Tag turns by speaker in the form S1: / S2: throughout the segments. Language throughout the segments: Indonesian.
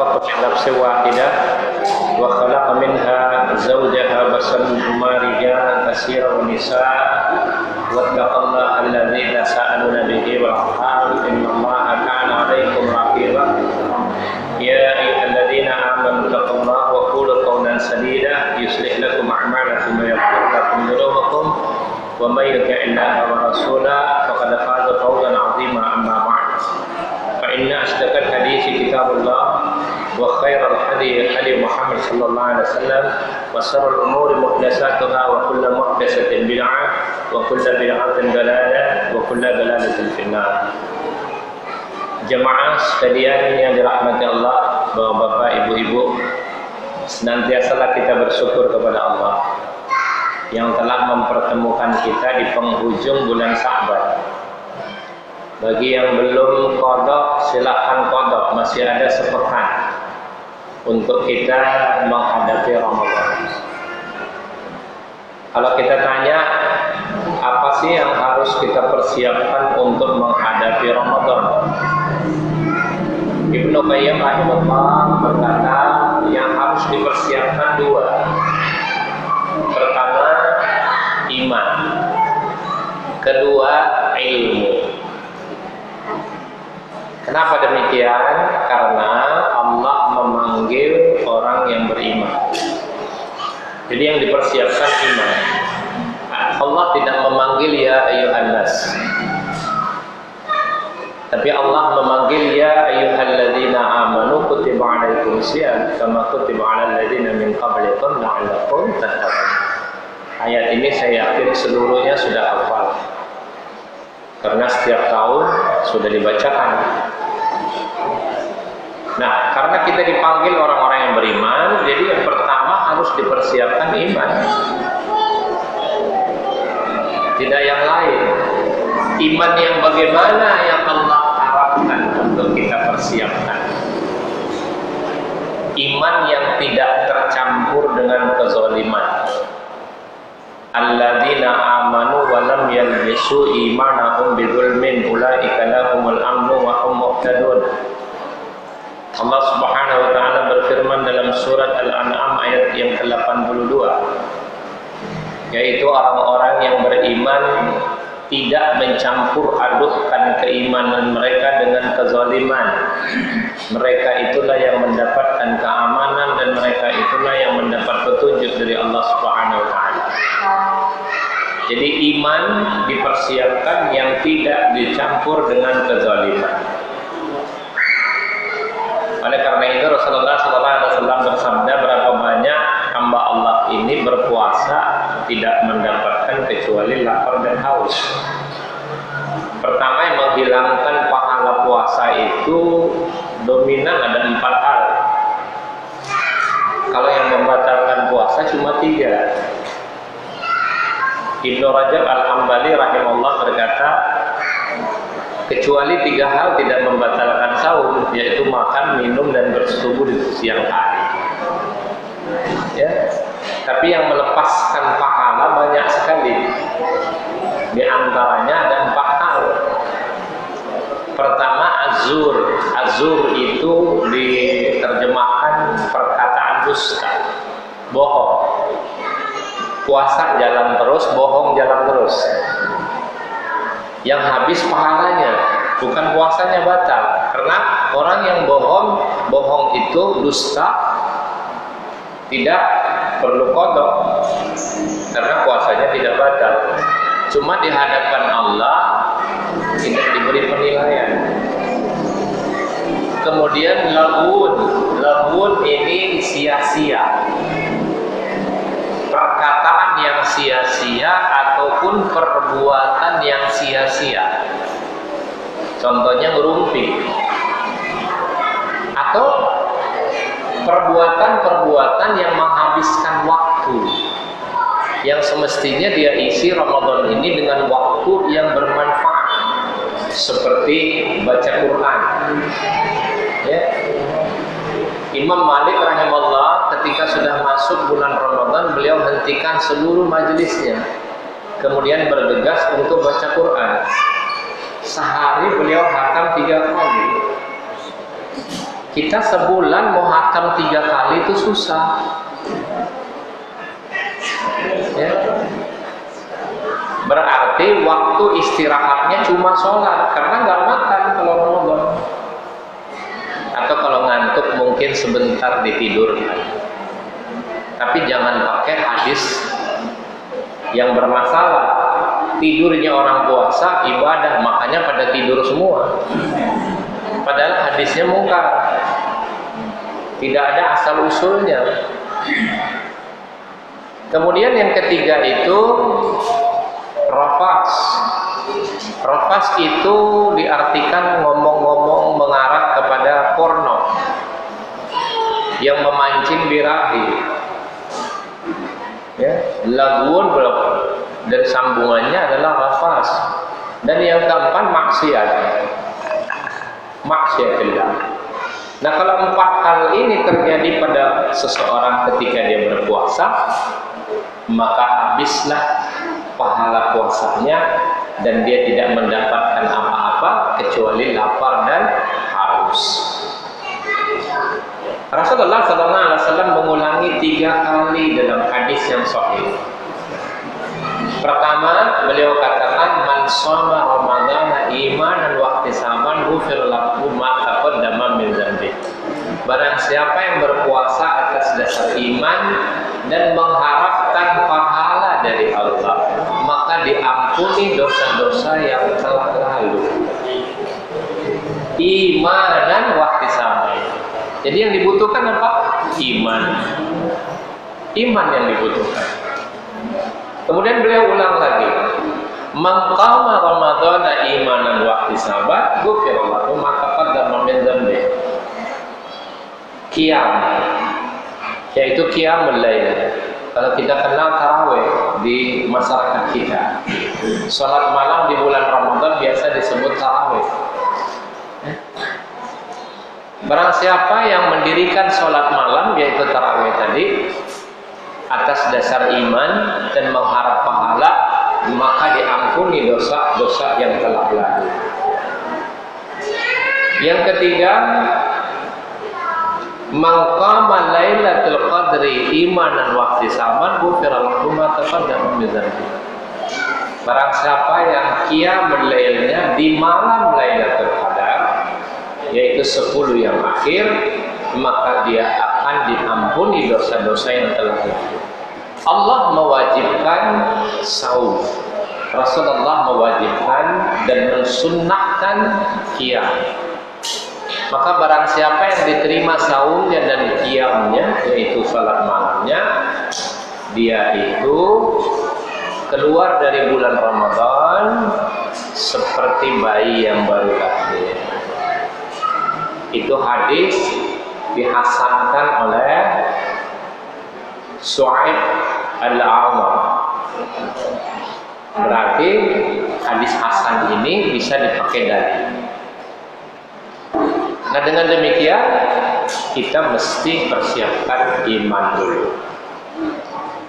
S1: من نفس واحدة وخلق منها زوجها وبث منهما رجالا كثيرا ونساء واتقوا الله الذي تساءلون به والأرحام إن الله كان عليكم رقيبا يا أيها الذين آمنوا اتقوا الله وقولوا قولا سديدا يصلح لكم أعمالكم ويغفر لكم ذنوبكم ومن يطع الله ورسوله فقد فاز فوزا عظيما أما بعد فإن أصدق الحديث كتاب الله وخير الهدي هدي محمد صلى الله عليه وسلم وشر الأمور محدثاتها وكل محدثة بدعة وكل بدعة ضلالة وكل ضلالة في النار. Jemaah sekalian yang dirahmati Allah, bapak-bapak, ibu-ibu, senantiasalah kita bersyukur kepada Allah yang telah mempertemukan kita di penghujung bulan Sya'ban. Bagi yang belum qadha, silakan qadha, masih ada sepekan untuk kita menghadapi Ramadan. Kalau kita tanya, apa sih yang harus kita persiapkan untuk menghadapi Ramadan? Ibnu Qayyim rahimahullah berkata, yang harus dipersiapkan dua. Pertama, iman. Kedua, ilmu. Kenapa demikian? Karena Allah memanggil orang yang beriman. Jadi yang dipersiapkan iman. Allah tidak memanggil ya ayyuhan nas, tapi Allah memanggil ya ayyuhalladzina amanu kutiba alaikumus syiyam kama kutiba alal ladzina min qablikum la'allakum tattaqun. Ayat ini saya yakin seluruhnya sudah hafal karena setiap tahun sudah dibacakan. Nah, karena kita dipanggil orang-orang yang beriman, jadi yang pertama harus dipersiapkan iman, tidak yang lain. Iman yang bagaimana yang Allah harapkan untuk kita persiapkan? Iman yang tidak tercampur dengan kezaliman. Alladzina amanu wa lam yalbisu imanahum bidzulmin ulaika lahumul amnu wa hum muhtadun. Allah Subhanahu wa taala berfirman dalam surat Al-An'am ayat yang ke-82, yaitu orang-orang yang beriman tidak mencampur adukkan keimanan mereka dengan kezaliman. Mereka itulah yang mendapatkan keamanan dan mereka itulah yang mendapat petunjuk dari Allah Subhanahu wa taala. Jadi iman dipersiapkan yang tidak dicampur dengan kezaliman. Oleh karena itu Rasulullah SAW bersabda, berapa banyak hamba Allah ini berpuasa tidak mendapatkan kecuali lapar dan haus. Pertama, yang menghilangkan pahala puasa itu dominan ada 4 hal. Kalau yang membatalkan puasa cuma 3. Ibnu Rajab Al-Hambali rahimahullah berkata, kecuali 3 hal tidak membatalkan saum, yaitu makan, minum, dan bersetubuh di siang hari. Ya, tapi yang melepaskan pahala banyak sekali. Di antaranya ada 4 hal. Pertama, azur. Azur itu diterjemahkan perkataan dusta, bohong. Puasa jalan terus, bohong jalan terus. Yang habis pahalanya, bukan puasanya batal. Karena orang yang bohong itu dusta, tidak perlu qadha karena puasanya tidak batal. Cuma di hadapan Allah tidak diberi penilaian. Kemudian laghun ini sia-sia, perkataan yang sia-sia ataupun perbuatan yang sia-sia. Contohnya ngerumpi atau perbuatan-perbuatan yang menghabiskan waktu yang semestinya dia isi Ramadan ini dengan waktu yang bermanfaat, seperti baca Quran. Ya. Imam Malik rahimahullah ketika sudah masuk bulan Ramadan, beliau hentikan seluruh majelisnya, kemudian bergegas untuk baca Quran. Sehari beliau hatam 3 kali. Kita sebulan mau hatam 3 kali itu susah. Ya. Berarti waktu istirahatnya cuma sholat, karena nggak makan kalau Ramadan. Atau kalau ngantuk mungkin sebentar ditidurkan. Tapi jangan pakai hadis yang bermasalah. Tidurnya orang puasa ibadah, makanya pada tidur semua. Padahal hadisnya mungkar, tidak ada asal usulnya. Kemudian yang ketiga itu rafas. Rafas itu diartikan ngomong-ngomong mengarah kepada porno yang memancing birahi. Ya, lagun dan sambungannya adalah rafas. Dan yang keempat maksiat. Maksiatillah. Nah, kalau 4 hal ini terjadi pada seseorang ketika dia berpuasa, maka habislah pahala puasanya dan dia tidak mendapatkan apa-apa kecuali lapar dan haus. Rasulullah SAW mengulangi 3 kali dalam hadis yang sahih. Pertama, beliau katakan, man shoma ramadhana imanan wa ihtisaban ghufira lahu ma taqaddama min dzambi. Barang siapa yang berpuasa atas dasar iman dan mengharapkan pahala dari Allah, maka diampuni dosa-dosa yang telah lalu. Imanan wa ihtisaban. Jadi yang dibutuhkan apa? Iman. Iman yang dibutuhkan. Kemudian beliau ulang lagi, man qama ramadhana imanan wa ihtisaban ghufira lahu ma taqaddama min dzambi. Qiyam, yaitu qiyamul lail. Kalau kita kenal tarawih di masyarakat kita, salat malam di bulan Ramadan biasa disebut tarawih. Barang siapa yang mendirikan salat malam, yaitu tarawih tadi, atas dasar iman dan mengharap pahala, maka diampuni dosa-dosa yang telah lalu. Yang ketiga, man qama lailatul qadri imanan wa ihtisaban ghufira lahu ma taqaddama min dzambi. Barang siapa yang qiyamul lailnya di malam Lailatul Qadar, yaitu 10 yang akhir, maka dia akan diampuni dosa-dosa yang telah lalu. Allah mewajibkan saum. Rasulullah mewajibkan dan mensunnahkan qiyam. Maka barang siapa yang diterima saumnya dan qiyamnya, yaitu salat malamnya, dia itu keluar dari bulan Ramadan seperti bayi yang baru lahir. Itu hadis dihasankan oleh Su'aib Al-A'mar. Berarti hadis hasan ini bisa dipakai dalil. Nah, dengan demikian kita mesti persiapkan iman dulu.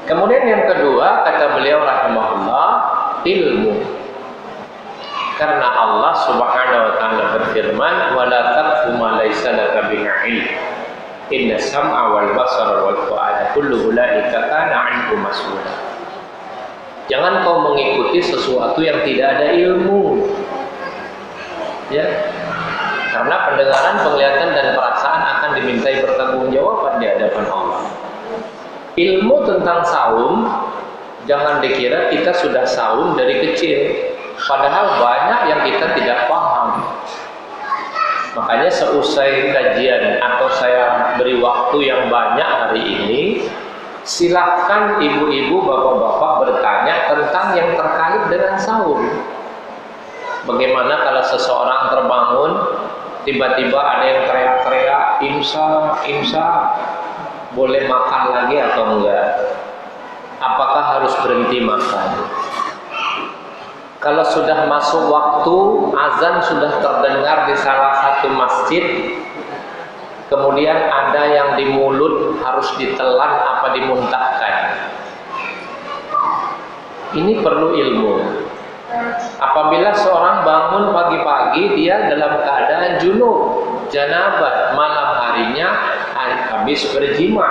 S1: Kemudian yang kedua, kata beliau rahimahullah, ilmu. Karena Allah Subhanahu wa taala berfirman, "Wala taqfu ma laysa laka bihi 'ilm. Inna sam'a wal basara wal fu'ada kullu ulaika kana 'anhu mas'ula." Jangan kau mengikuti sesuatu yang tidak ada ilmu. Ya. Karena pendengaran, penglihatan dan perasaan akan dimintai pertanggungjawaban di hadapan Allah. Ilmu tentang saum, jangan dikira kita sudah saum dari kecil. Padahal banyak yang kita tidak paham. Makanya seusai kajian atau saya beri waktu yang banyak hari ini, silahkan ibu-ibu, bapak-bapak bertanya tentang yang terkait dengan saum. Bagaimana kalau seseorang terbangun, tiba-tiba ada yang teriak-teriak, imsak, imsak, boleh makan lagi atau enggak? Apakah harus berhenti makan? Kalau sudah masuk waktu, azan sudah terdengar di salah satu masjid, kemudian ada yang di mulut harus ditelan apa dimuntahkan. Ini perlu ilmu. Apabila seorang bangun pagi-pagi, dia dalam keadaan junub, janabah, malam harinya habis berjima,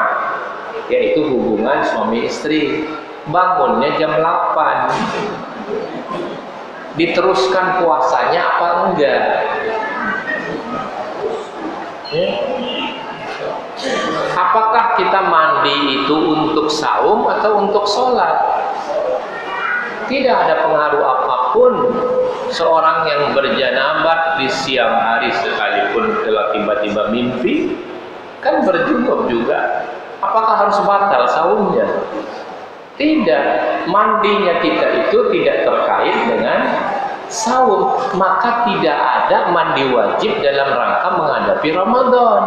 S1: yaitu hubungan suami istri. Bangunnya jam 8. Diteruskan puasanya apa enggak? Apakah kita mandi itu untuk saum atau untuk sholat? Tidak ada pengaruh apapun. Seorang yang berjanabat di siang hari sekalipun kalau tiba-tiba mimpi, kan berjunub juga. Apakah harus batal saumnya? Tidak. Mandinya kita itu tidak terkait dengan saum. Maka tidak ada mandi wajib dalam rangka menghadapi Ramadan.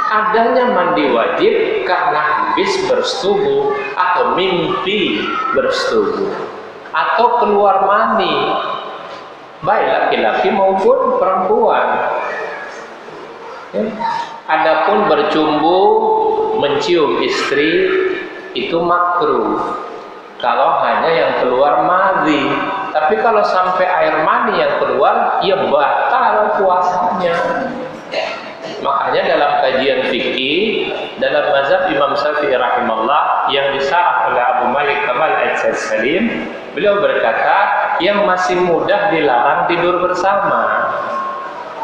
S1: Adanya mandi wajib karena habis bersetubuh atau mimpi bersetubuh atau keluar mani, baik laki-laki maupun perempuan. Adapun bercumbu, mencium istri itu makruh kalau hanya yang keluar madhi. Tapi kalau sampai air mani yang keluar, ya batal puasanya. Makanya dalam kajian fikih, dalam mazhab Imam Syafi'i rahimahullah yang disarah oleh Abu Malik Kamal Al-Salim, beliau berkata, yang masih muda dilarang tidur bersama.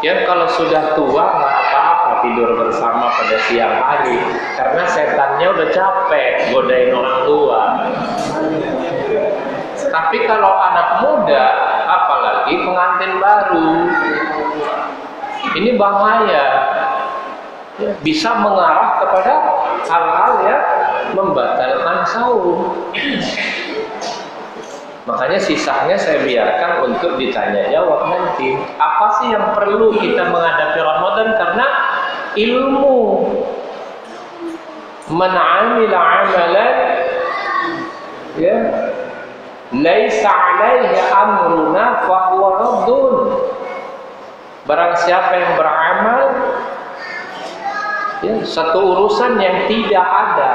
S1: Yang kalau sudah tua nggak apa-apa tidur bersama pada siang hari, karena setannya udah capek godain orang tua. Tapi kalau anak muda, apalagi pengantin baru, ini bahaya. Bisa mengarah kepada hal-hal yang membatalkan saum. Makanya sisanya saya biarkan untuk ditanya jawab nanti. Apa sih yang perlu kita menghadapi Ramadan? Karena ilmu. Man 'amila 'amalan ya laisa 'alaihi amruna fa huwa raddun. Barang siapa yang beramal ya, satu urusan yang tidak ada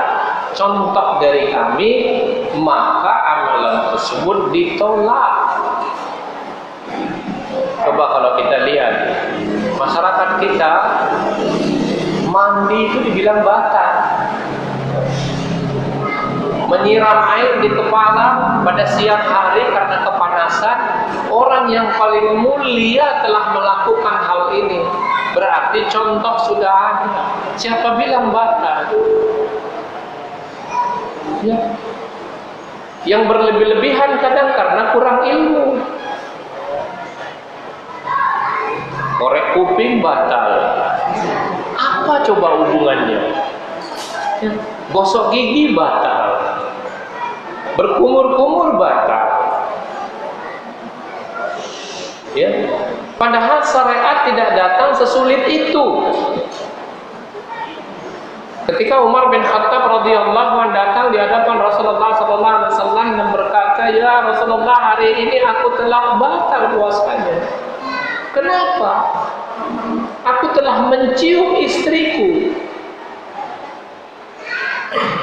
S1: contoh dari kami, maka amalan tersebut ditolak. Coba kalau kita lihat masyarakat kita, mandi itu dibilang batal. Menyiram air di kepala pada siang hari karena kepanasan, orang yang paling mulia telah melakukan hal ini. Berarti contoh sudah ada. Siapa bilang batal? Ya. Yang berlebih-lebihan kadang karena kurang ilmu. Korek kuping batal. Apa coba hubungannya? Ya. Gosok gigi batal. Berkumur-kumur batal. Ya. Padahal syariat tidak datang sesulit itu. Ketika Umar bin Khattab radhiyallahu anhu datang di hadapan Rasulullah sallallahu alaihi wasallam dan berkata, "Ya Rasulullah, hari ini aku telah batal puasanya." Kenapa? Aku telah mencium istriku.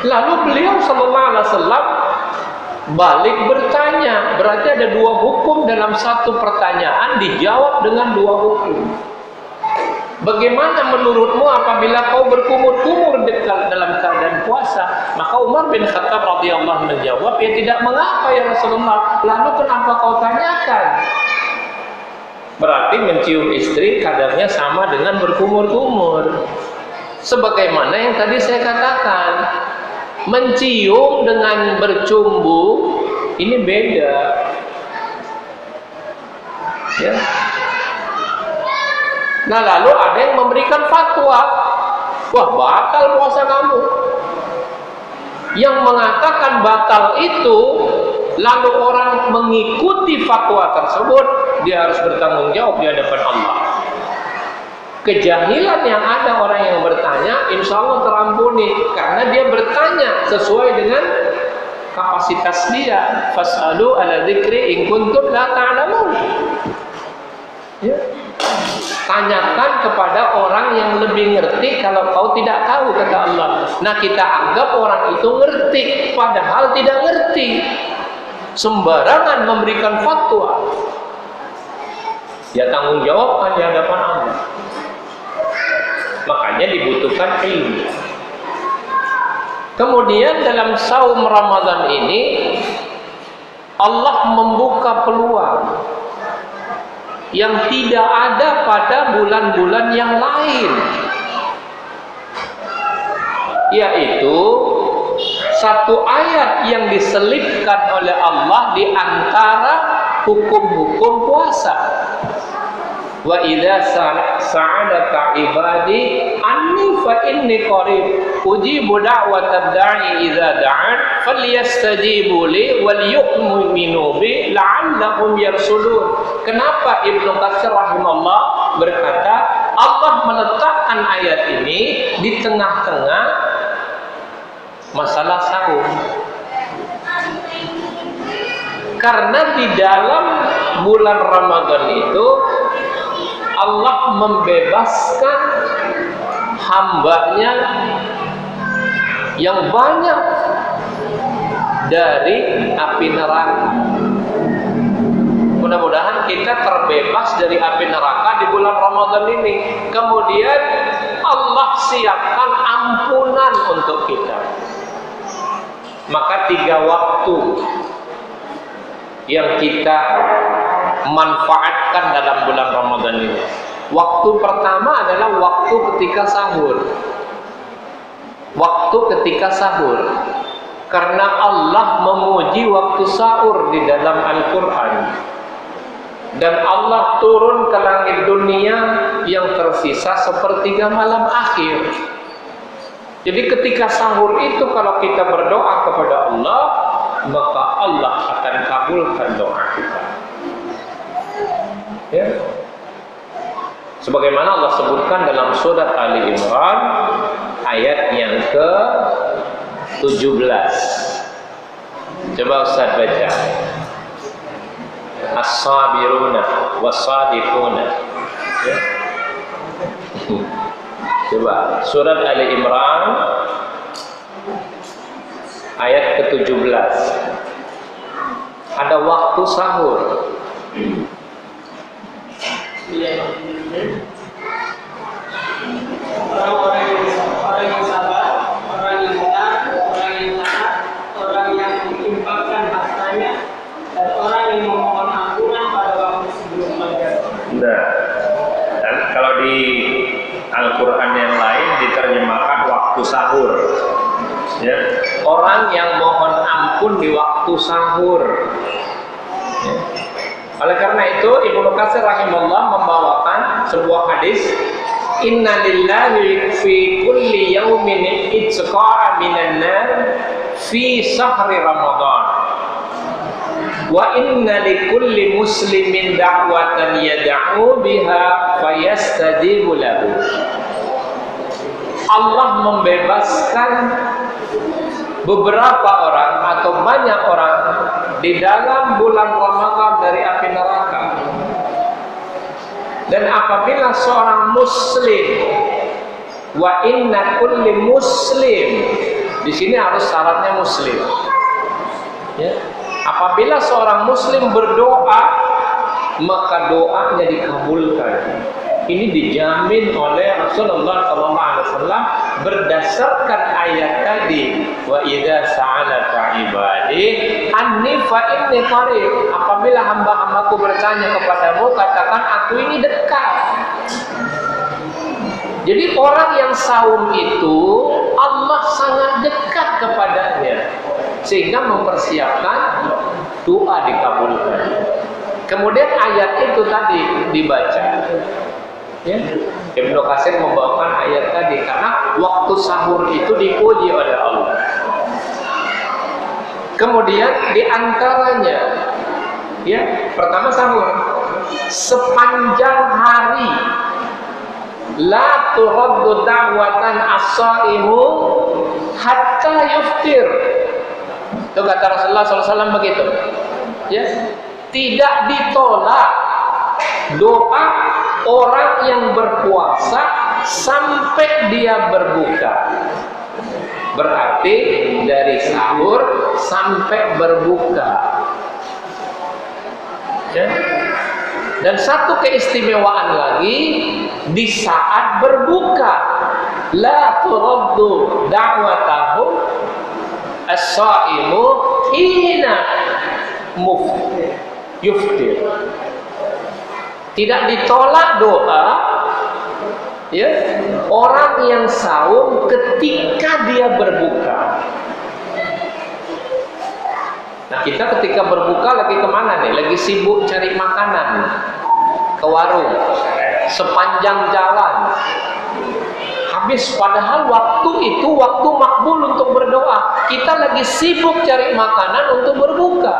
S1: Lalu beliau sallallahu alaihi wasallam balik bertanya. Berarti ada dua hukum dalam satu pertanyaan, dijawab dengan dua hukum. Bagaimana menurutmu apabila kau berkumur-kumur dalam keadaan puasa? Maka Umar bin Khattab radhiyallahu anhu menjawab, ya tidak mengapa ya Rasulullah. Lalu kenapa kau tanyakan? Berarti mencium istri kadarnya sama dengan berkumur-kumur. Sebagaimana yang tadi saya katakan, mencium dengan bercumbu ini beda. Ya. Nah lalu ada yang memberikan fatwa, wah batal puasa kamu. Yang mengatakan batal itu, lalu orang mengikuti fatwa tersebut, dia harus bertanggung jawab di hadapan Allah. Kejahilan yang ada orang yang bertanya, insya Allah terampuni, karena dia bertanya sesuai dengan kapasitas dia. Fas'alu ala dzikri in kuntum la ta'lamun. Ya. Tanyakan kepada orang yang lebih ngerti kalau kau tidak tahu, kata Allah. Nah kita anggap orang itu ngerti, padahal tidak ngerti. Sembarangan memberikan fatwa. Ya tanggung jawabkan di hadapan Allah. Makanya dibutuhkan ilmu. Kemudian dalam saum Ramadan ini Allah membuka peluang yang tidak ada pada bulan-bulan yang lain, yaitu satu ayat yang diselipkan oleh Allah di antara hukum-hukum puasa. Wa idza sa'alaka ibadi anni fa inni qarib ujibu da'watad da'i idza da'an falyastajibu li wal yu'minu bi la'allahum yarshudun. Kenapa Ibnu Katsir rahimahullah berkata Allah meletakkan ayat ini di tengah-tengah masalah sahur? Karena di dalam bulan Ramadan itu Allah membebaskan hambanya yang banyak dari api neraka. Mudah-mudahan kita terbebas dari api neraka di bulan Ramadan ini. Kemudian Allah siapkan ampunan untuk kita. Maka 3 waktu yang kita manfaatkan dalam bulan Ramadan ini. Waktu pertama adalah waktu ketika sahur. Waktu ketika sahur. Karena Allah memuji waktu sahur di dalam Al-Quran. Dan Allah turun ke langit dunia yang tersisa sepertiga malam akhir. Jadi ketika sahur itu kalau kita berdoa kepada Allah, maka Allah akan kabulkan doa kita. Ya. Sebagaimana Allah sebutkan dalam surat Ali Imran ayat yang ke-17. Coba Ustaz baca. As-sabiruna was-sadiquna. Ya. Coba surat Ali Imran ayat ke-17. Ada waktu sahur.
S2: Orang yang sabar, orang yang benar, orang yang taat, orang yang menginfakkan hartanya, dan orang yang memohon ampunan pada waktu sebelum fajar.
S1: Nah, dan kalau di Al-Quran yang lain diterjemahkan waktu sahur. Ya, orang yang mohon ampun di waktu sahur. Ya. Oleh karena itu Ibnu Katsir rahimahullah membawakan sebuah hadis, Inna lillahi fi kulli yawmin itqa'a minan nar fi sahri Ramadan. Wa inna likulli muslimin da'watan yad'u biha fayastajibu lahu. Allah membebaskan beberapa orang atau banyak orang di dalam bulan Ramadan dari api neraka. Dan apabila seorang muslim, wa inna kulli muslim, di sini harus syaratnya muslim. Ya. Apabila seorang muslim berdoa, maka doanya dikabulkan. Ini dijamin oleh Rasulullah SAW berdasarkan ayat tadi, wa idza sa'alaka ibadi anni fa inni qarib. Apabila hamba-hambaku bertanya kepadamu, katakan aku ini dekat. Jadi orang yang saum itu Allah sangat dekat kepadanya, sehingga mempersiapkan doa dikabulkan. Kemudian ayat itu tadi dibaca. Ya. Ibnu Katsir membawakan ayat tadi karena waktu sahur itu dipuji oleh Allah. Kemudian diantaranya, ya, pertama sahur sepanjang hari, la turaddu da'watan as-shaimu hatta yuftir. Itu kata Rasulullah SAW begitu. Ya, tidak ditolak doa orang yang berpuasa sampai dia berbuka. Berarti dari sahur sampai berbuka. Ya. Dan satu keistimewaan lagi di saat berbuka, la turaddu da'watahu as-sha'imu hina yuftir. Tidak ditolak doa ya orang yang saum ketika dia berbuka. Nah, kita ketika berbuka lagi kemana nih? Lagi sibuk cari makanan ke warung sepanjang jalan. Habis, padahal waktu itu waktu makbul untuk berdoa. Kita lagi sibuk cari makanan untuk berbuka.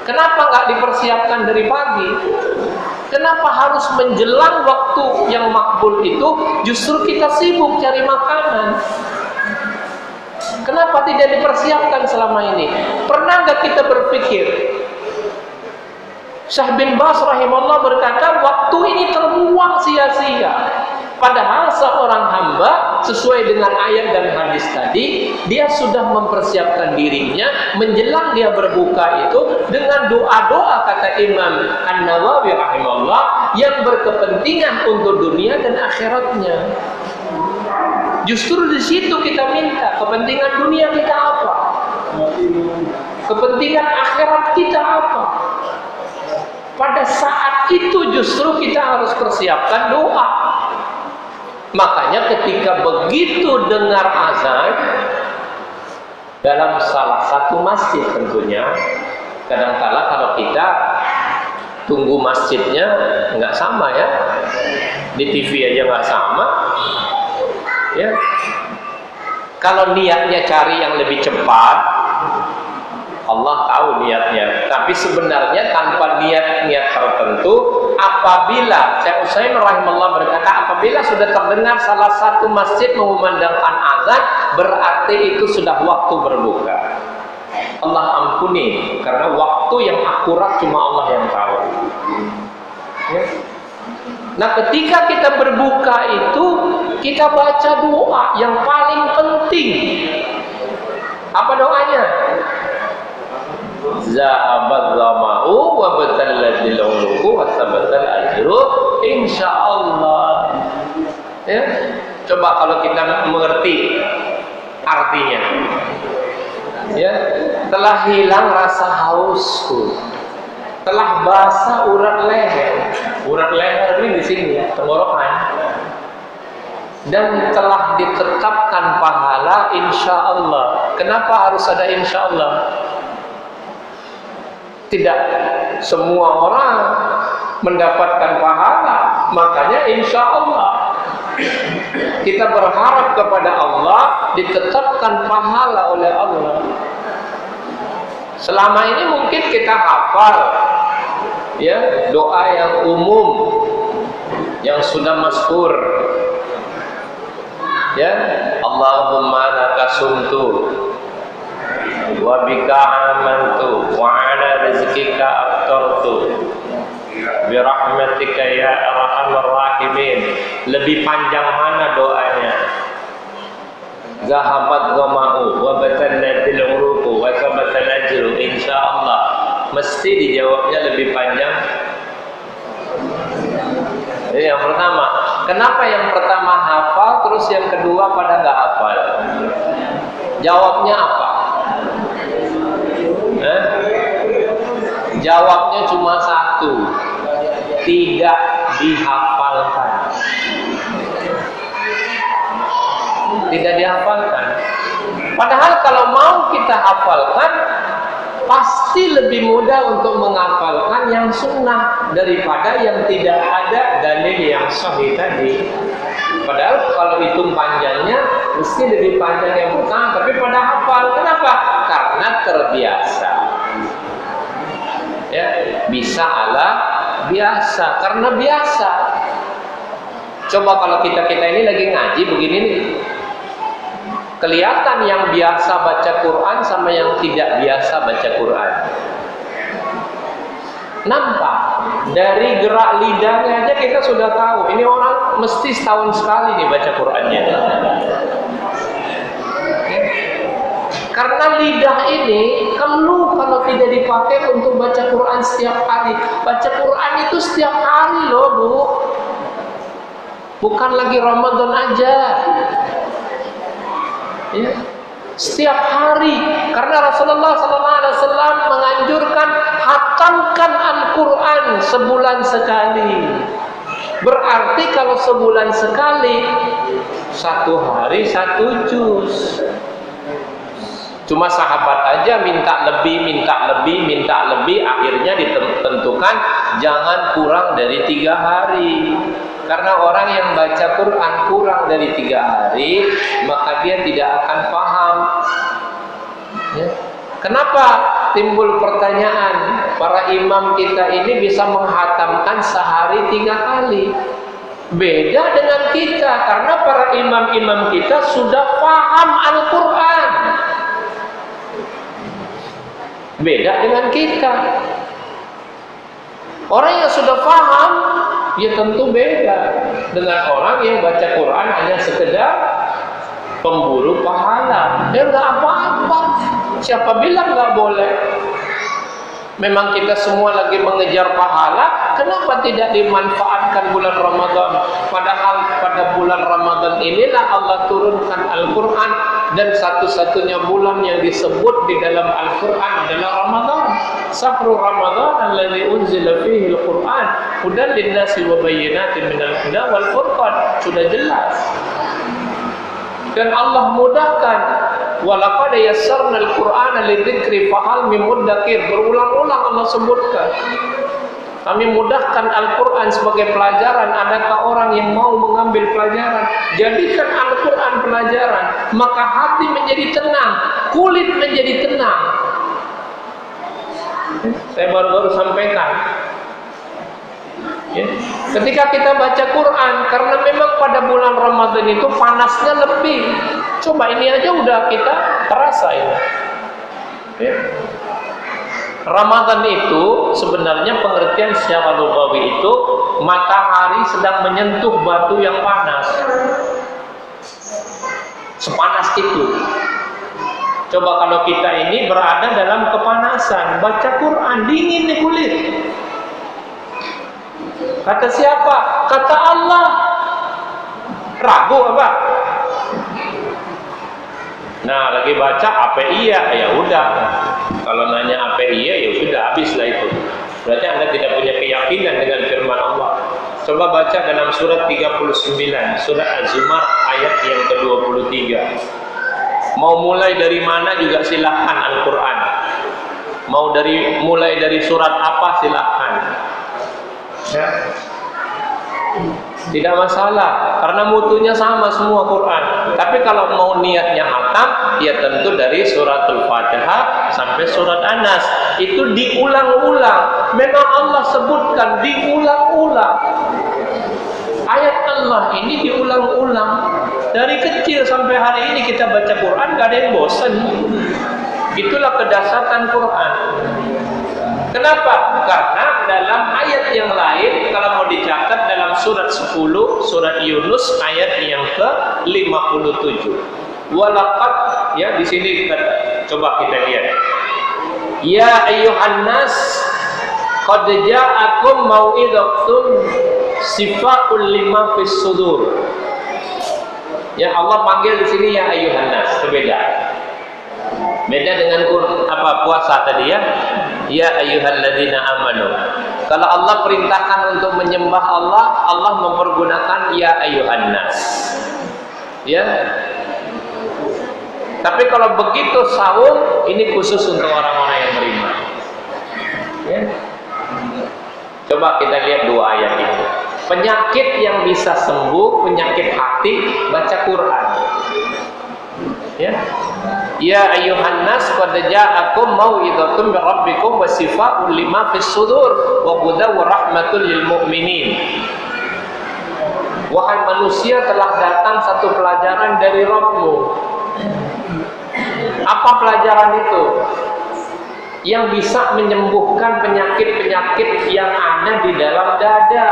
S1: Kenapa nggak dipersiapkan dari pagi? Kenapa harus menjelang waktu yang makbul itu justru kita sibuk cari makanan? Kenapa tidak dipersiapkan selama ini? Pernah nggak kita berpikir? Syekh bin Baz rahimahullah berkata, waktu ini terbuang sia-sia. Padahal seorang hamba sesuai dengan ayat dan hadis tadi, dia sudah mempersiapkan dirinya menjelang dia berbuka itu dengan doa-doa, kata Imam An-Nawawi rahimahullah, yang berkepentingan untuk dunia dan akhiratnya. Justru di situ kita minta, kepentingan dunia kita apa? Kepentingan akhirat kita apa? Pada saat itu justru kita harus persiapkan doa. Makanya ketika begitu dengar azan dalam salah satu masjid tentunya, kadangkala kalau kita tunggu masjidnya nggak sama ya, di TV aja nggak sama ya. Kalau niatnya cari yang lebih cepat, Allah tahu niatnya. Tapi sebenarnya tanpa niat-niat tertentu, apabila Syekh Utsaimin rahimahullah berkata, apabila sudah terdengar salah satu masjid mengumandangkan azan, berarti itu sudah waktu berbuka. Allah ampuni, karena waktu yang akurat cuma Allah yang tahu. Ya. Nah, ketika kita berbuka itu, kita baca doa yang paling penting. Apa doanya? Za'abat zama'u wa batallatil uluku wa sabatal ajru insyaallah. Ya. Coba kalau kita mengerti artinya. Ya, telah hilang rasa hausku. Telah basah urat leher. Urat leher ini di sini ya, tenggorokan. Dan telah ditetapkan pahala insyaallah. Kenapa harus ada insyaallah? Tidak semua orang mendapatkan pahala, makanya insya Allah kita berharap kepada Allah ditetapkan pahala oleh Allah. Selama ini mungkin kita hafal ya doa yang umum yang sudah masyhur ya, Allahumma laka sumtu wa bika amantu wa ala rizqika aftartu bi rahmatika ya arhamar rahimin. Lebih panjang mana doanya? Zahabat ghama'u wa batallatil uruqu wa sabatal ajru insyaallah. Mesti dijawabnya lebih panjang. Yang pertama, kenapa yang pertama hafal terus yang kedua pada nggak hafal? Jawabnya apa? Jawabnya cuma satu, tidak dihafalkan. Tidak dihafalkan. Padahal kalau mau kita hafalkan, pasti lebih mudah untuk menghafalkan yang sunnah daripada yang tidak ada dalil yang sahih tadi. Padahal kalau hitung panjangnya mesti lebih panjang yang pertama, tapi pada hafal. Kenapa? Karena terbiasa. Ya, bisa ala biasa, karena biasa. Coba kalau kita ini lagi ngaji begini nih, kelihatan yang biasa baca Quran sama yang tidak biasa baca Quran. Nampak dari gerak lidahnya aja kita sudah tahu ini orang mesti setahun sekali nih baca Qurannya. Karena lidah ini keluh kalau kenapa tidak dipakai untuk baca Quran setiap hari? Baca Quran itu setiap hari loh, Bu. Bukan lagi Ramadan aja. Ya. Setiap hari, karena Rasulullah SAW menganjurkan hatamkan Al-Quran sebulan sekali. Berarti kalau sebulan sekali, satu hari satu juz. Cuma sahabat aja minta lebih, akhirnya ditentukan jangan kurang dari 3 hari. Karena orang yang baca Quran kurang dari 3 hari, maka dia tidak akan paham. Ya. Kenapa timbul pertanyaan? Para imam kita ini bisa menghatamkan sehari 3 kali. Beda dengan kita, karena para imam-imam kita sudah paham Al-Quran. Beda dengan kita. Orang yang sudah paham, ya tentu beda dengan orang yang baca Quran hanya sekedar pemburu pahala. Dia nggak apa-apa. Siapa bilang nggak boleh? Memang kita semua lagi mengejar pahala, kenapa tidak dimanfaatkan bulan Ramadan? Padahal pada bulan Ramadan inilah Allah turunkan Al-Quran, dan satu-satunya bulan yang disebut di dalam Al-Quran adalah Ramadan. Syahrul Ramadan alladzi unzila fihi Al-Quran hudan lin-nasi wa bayyinatin minal huda wal furqan. Sudah jelas. Dan Allah mudahkan, walaqad yassarna al-Qur'ana lidzikri fahal min muddakir. Berulang-ulang Allah sebutkan, kami mudahkan Al-Quran sebagai pelajaran. Adakah orang yang mau mengambil pelajaran? Jadikan Al-Quran pelajaran, maka hati menjadi tenang, kulit menjadi tenang. Saya baru-baru sampaikan, ya. Ketika kita baca Quran, karena memang pada bulan Ramadan itu panasnya lebih. Coba ini aja udah kita terasa ini. Ya. Ramadan itu sebenarnya pengertian secara lughawi itu matahari sedang menyentuh batu yang panas. Sepanas itu. Coba kalau kita ini berada dalam kepanasan, baca Quran, dingin nih kulit. Kata siapa? Kata Allah. Ragu apa? Nah, lagi baca apa iya? Ya udah. Kalau nanya apa iya, ya sudah, habislah itu. Berarti Anda tidak punya keyakinan dengan firman Allah. Coba baca dalam surat 39, surat Az-Zumar ayat yang ke-23. Mau mulai dari mana juga silahkan Al-Quran. Mau mulai dari surat apa silahkan. Ya. Tidak masalah, karena mutunya sama semua Quran. Tapi kalau mau niatnya hatam, ya tentu dari suratul Fatihah sampai surat An-Nas. Itu diulang-ulang. Memang Allah sebutkan diulang-ulang. Ayat Allah ini diulang-ulang. Dari kecil sampai hari ini kita baca Quran, gak ada yang bosan. Itulah kedasatan Quran. Kenapa? Karena dalam ayat yang lain, kalau mau dicatat dalam surat 10, surat Yunus ayat yang ke-57. Walaqad, ya di sini coba kita lihat. Ya ayyuhan nas, qad ja'akum mau'izatun sifaul lima fis sudur. Ya Allah panggil di sini ya ayyuhan nas, berbeda. Beda dengan apa puasa tadi ya. Ya ayyuhalladzina amanu. Kalau Allah perintahkan untuk menyembah Allah, Allah mempergunakan ya ayyuhan nas. Ya. Tapi kalau begitu saum, ini khusus untuk orang-orang yang beriman. Ya. Coba kita lihat dua ayat itu. Penyakit yang bisa sembuh, penyakit hati, baca Quran. Ya. Ya ayyuhan nas qad ja'akum mau'izatun min rabbikum wa shifaa'un lima fis sudur wa hudan wa rahmatul lil mu'minin. Wahai manusia, telah datang satu pelajaran dari Rabbmu. Apa pelajaran itu? Yang bisa menyembuhkan penyakit-penyakit yang ada di dalam dada,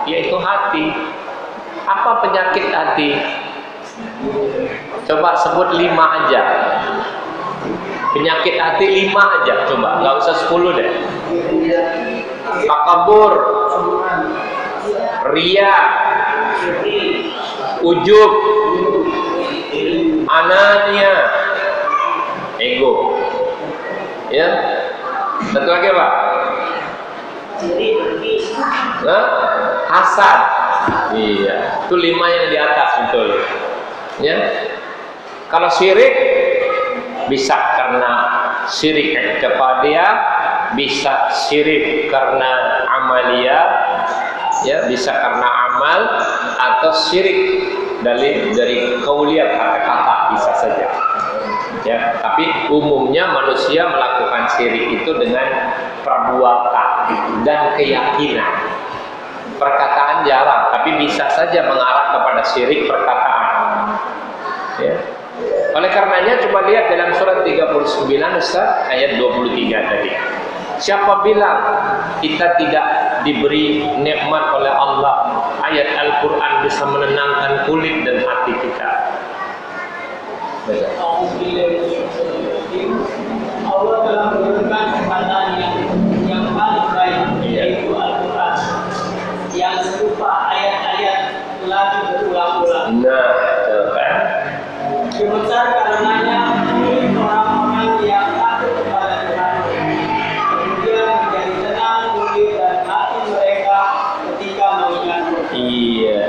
S1: yaitu hati. Apa penyakit hati? Coba sebut 5 aja. Penyakit hati 5 aja, coba, nggak usah 10 deh. Takabur, ria, ujub, anania, ego. Ya, satu lagi apa? Hasad. Iya, itu 5 yang di atas betul. Ya, kalau syirik bisa karena syirik kepada bisa syirik karena amalia, ya bisa karena amal, atau syirik dari kauliyah kata-kata bisa saja. Ya, tapi umumnya manusia melakukan syirik itu dengan perbuatan dan keyakinan. Perkataan jarang, tapi bisa saja mengarah kepada syirik perkataan. Ya. Oleh karenanya coba lihat dalam surat 39 Ustaz ayat 23 tadi. Siapa bilang kita tidak diberi nikmat oleh Allah, ayat Al-Quran bisa menenangkan kulit dan hati kita.
S2: Allah telah memberikan kesempatan yang paling baik, yaitu Al-Quran, yang serupa ayat-ayat lagi berulang-ulang.
S1: Nah, itu kan.
S2: Dibesar karenanya kulit orang-orang yang takut kepada Tuhan, kemudian menjadi tenang kulit dan hati mereka ketika mengingatnya.
S1: Iya.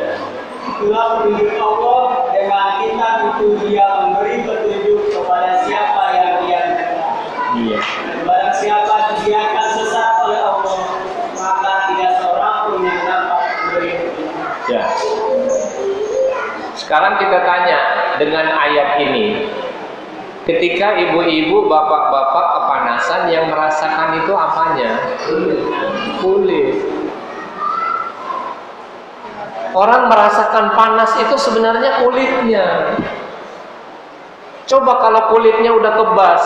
S2: Itulah petunjuk Allah, dengan kita itu Dia memberi petunjuk kepada siapa yang Dia kehendaki.
S1: Iya.
S2: Dan barang siapa dibiarkan sesat oleh Allah, maka tidak seorang pun yang dapat memberi petunjuk.
S1: Ya. Sekarang kita tanya dengan ayat ini, ketika ibu-ibu, bapak-bapak kepanasan, yang merasakan itu apanya? Kulit. Orang merasakan panas itu sebenarnya kulitnya. Coba kalau kulitnya udah kebas,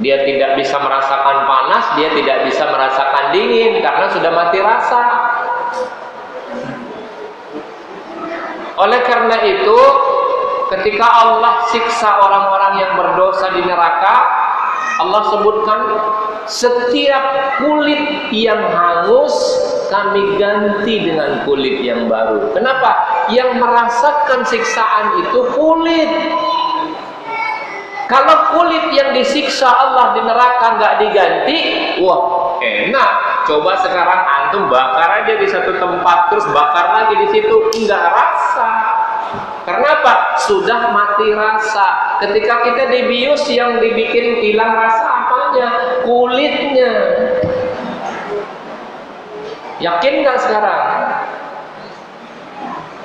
S1: dia tidak bisa merasakan panas, dia tidak bisa merasakan dingin karena sudah mati rasa. Oleh karena itu, ketika Allah siksa orang-orang yang berdosa di neraka, Allah sebutkan setiap kulit yang hangus kami ganti dengan kulit yang baru. Kenapa? Yang merasakan siksaan itu kulit. Kalau kulit yang disiksa Allah di neraka nggak diganti, wah enak. Coba sekarang antum bakar aja di satu tempat, terus bakar lagi di situ, nggak rasa. Karena apa? Sudah mati rasa. Ketika kita dibius, yang dibikin hilang rasa apanya? Kulitnya. Yakin nggak sekarang?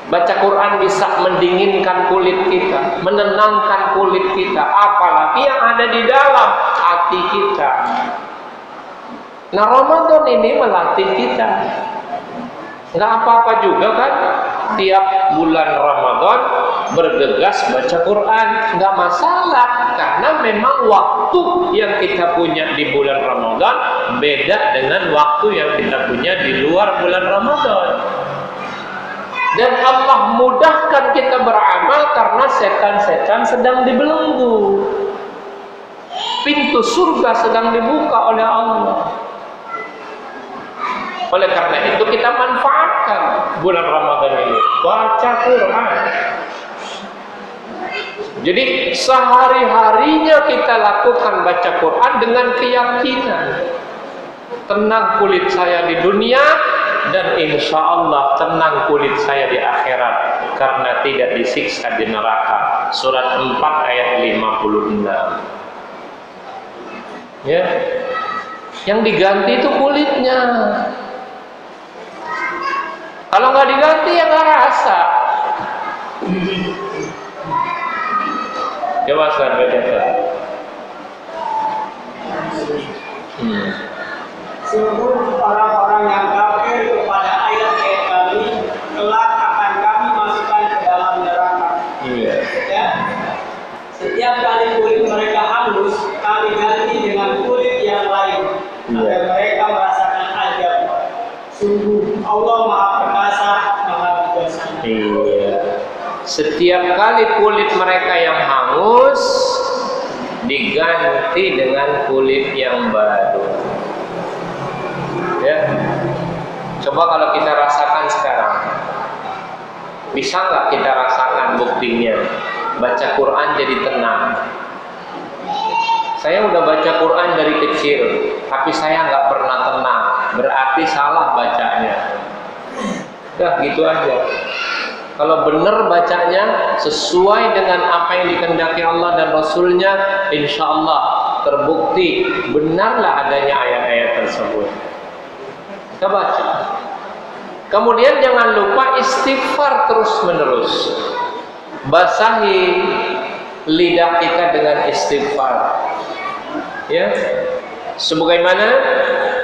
S1: Baca Quran bisa mendinginkan kulit kita, menenangkan kulit kita, apalagi yang ada di dalam hati kita. Nah, Ramadan ini melatih kita. Nggak apa-apa juga kan, tiap bulan Ramadan bergegas baca Quran, nggak masalah, karena memang waktu yang kita punya di bulan Ramadan beda dengan waktu yang kita punya di luar bulan Ramadan. Dan Allah mudahkan kita beramal karena setan-setan sedang dibelenggu. Pintu surga sedang dibuka oleh Allah. Oleh karena itu kita manfaatkan bulan Ramadan ini, baca Quran. Jadi sehari-harinya kita lakukan baca Quran dengan keyakinan, tenang kulit saya di dunia, dan insya Allah tenang kulit saya di akhirat karena tidak disiksa di neraka. Surat 4 ayat 56. Ya, yang diganti itu kulitnya. Kalau nggak diganti ya nggak rasa. Coba Ustaz baca.
S2: Sungguh orang-orang yang kafir kepada ayat-ayat kami, kelak akan kami masukkan ke dalam neraka.
S1: Iya.
S2: Ya. Setiap kali kulit mereka hangus, kami ganti dengan kulit yang lain, agar mereka merasakan azab. Sungguh Allah Maha Perkasa, Maha Bijaksana.
S1: Iya. Setiap kali kulit mereka yang hangus, diganti dengan kulit yang baru. Ya, coba kalau kita rasakan sekarang, bisa nggak kita rasakan buktinya? Baca Quran jadi tenang. Saya udah baca Quran dari kecil, tapi saya nggak pernah tenang. Berarti salah bacanya. Udah gitu aja. Kalau benar bacanya sesuai dengan apa yang dikehendaki Allah dan Rasulnya, insya Allah terbukti benarlah adanya ayat-ayat tersebut. Kita baca. Kemudian jangan lupa istighfar terus menerus. Basahi lidah kita dengan istighfar. Ya, sebagaimana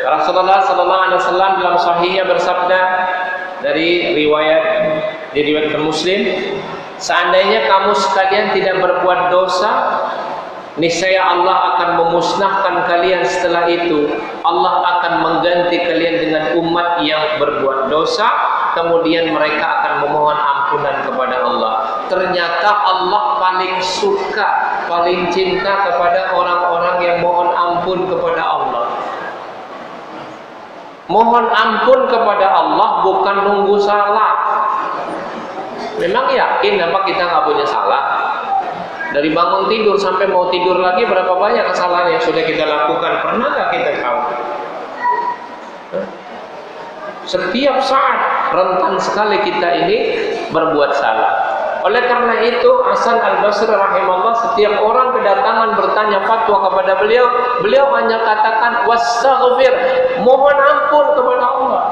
S1: Rasulullah SAW dalam sahihnya bersabda dari riwayat Muslim, seandainya kamu sekalian tidak berbuat dosa, niscaya Allah akan memusnahkan kalian setelah itu. Allah akan mengganti kalian dengan umat yang berbuat dosa, kemudian mereka akan memohon ampunan kepada Allah. Ternyata Allah paling suka, paling cinta kepada orang-orang yang mohon ampun kepada Allah. Mohon ampun kepada Allah bukan nunggu salah. Memang yakin apa kita nggak punya salah? Dari bangun tidur sampai mau tidur lagi berapa banyak kesalahan yang sudah kita lakukan? Pernah nggak kita tahu? Setiap saat rentan sekali kita ini berbuat salah. Oleh karena itu Hasan Al-Basri rahimahullah, setiap orang kedatangan bertanya fatwa kepada beliau, beliau hanya katakan wastaghfir, mohon ampun kepada Allah.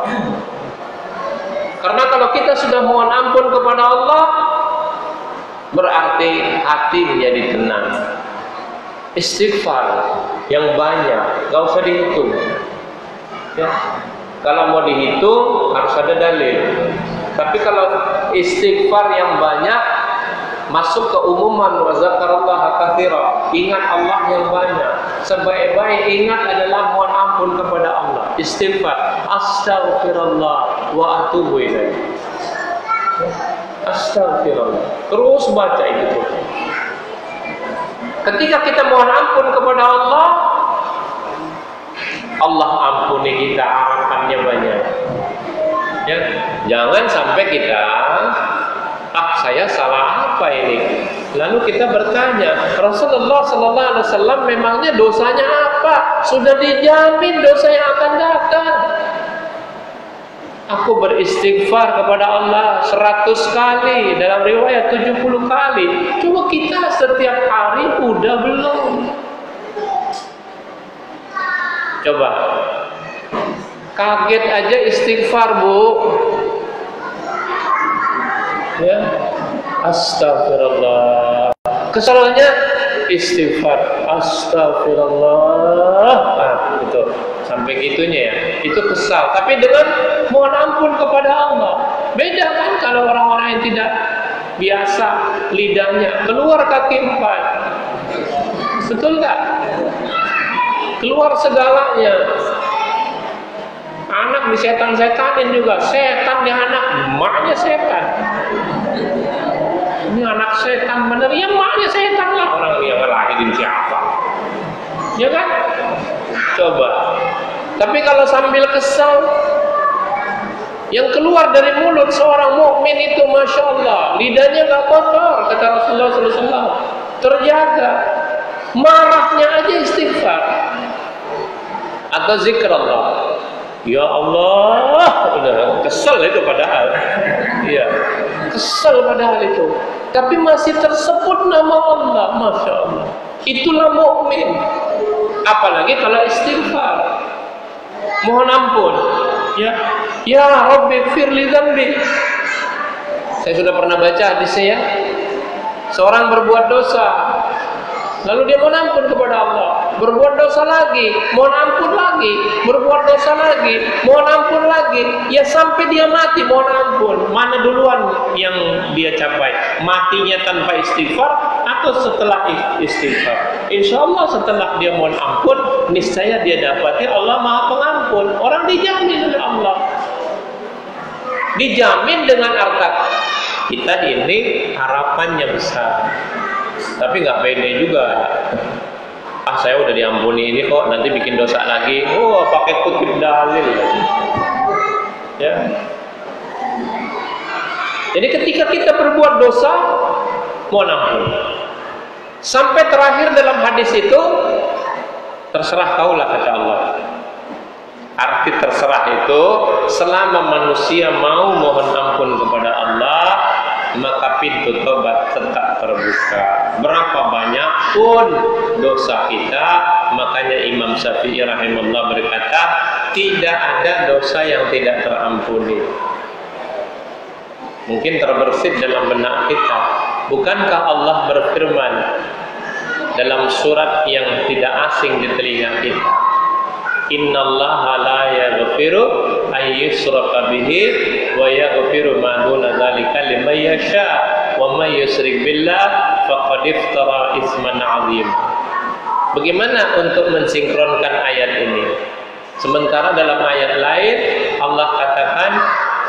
S1: Karena kalau kita sudah mohon ampun kepada Allah, berarti hati menjadi tenang. Istighfar yang banyak, gak usah dihitung. Ya. Kalau mau dihitung harus ada dalil. Tapi kalau istighfar yang banyak masuk ke umuman wa zakarallaha katsira, ingat Allah yang banyak. Sebaik-baik ingat adalah mohon ampun kepada Allah. Istighfar, astaghfirullah wa atubu ilaih. Astaghfirullah. Terus baca itu. Ketika kita mohon ampun kepada Allah, Allah ampuni kita, harapannya banyak. Ya, jangan sampai kita saya salah apa ini? Lalu kita bertanya, Rasulullah sallallahu alaihi wasallam memangnya dosanya apa? Sudah dijamin dosa yang akan datang. Aku beristighfar kepada Allah 100 kali, dalam riwayat 70 kali. Coba kita setiap hari udah belum? Coba. Kaget aja istighfar, Bu. Ya. Astagfirullah. Kesalahannya istighfar. Astagfirullah. Itu sampai gitunya ya. Itu kesal. Tapi dengan mohon ampun kepada Allah. Beda kan kalau orang-orang yang tidak biasa lidahnya keluar kaki 4. Betul nggak? Keluar segalanya. Anak disetan-setanin juga. Setan di anak, maknya setan. Ini anak setan bener, ya maknya setan lah. Orang yang ngelahirin siapa? Ya kan? Coba. Tapi kalau sambil kesal, yang keluar dari mulut seorang mukmin itu, masya Allah, lidahnya nggak kotor, kata Rasulullah SAW. Terjaga. Marahnya aja istighfar atau zikr Allah. Ya Allah, udah kesel itu padahal. Iya, kesel padahal itu. Tapi masih tersebut nama Allah, masya Allah. Itulah mukmin. Apalagi kalau istighfar, mohon ampun. Ya Rabbi firli dzambi. Saya sudah pernah baca hadisnya ya. Seorang berbuat dosa, lalu dia mohon ampun kepada Allah. Berbuat dosa lagi, mohon ampun lagi. Berbuat dosa lagi, mohon ampun lagi. Ya sampai dia mati, mohon ampun. Mana duluan yang dia capai? Matinya tanpa istighfar atau setelah istighfar? Insya Allah setelah dia mohon ampun, niscaya dia dapati Allah Maha Pengampun. Orang dijamin oleh Allah. Dijamin dengan harta. Kita ini harapannya besar. Tapi nggak pede juga. Saya udah diampuni ini kok, nanti bikin dosa lagi. Pakai kutip dalil lagi. Ya. Jadi ketika kita berbuat dosa, mohon ampun. Sampai terakhir dalam hadis itu, terserah kaulah kata Allah. Arti terserah itu, selama manusia mau mohon ampun kepada Allah, maka pintu tobat tetap terbuka. Berapa banyak pun dosa kita, makanya Imam Syafi'i rahimahullah berkata, tidak ada dosa yang tidak terampuni. Mungkin terbersit dalam benak kita. Bukankah Allah berfirman dalam surat yang tidak asing di telinga kita, Innallaha la yaghfiru ayyushraka bihi wa yaghfiru ma duna dzalika liman yasha wa may yusyrik billah faqad iftara isman 'azim. Bagaimana untuk mensinkronkan ayat ini? Sementara dalam ayat lain Allah katakan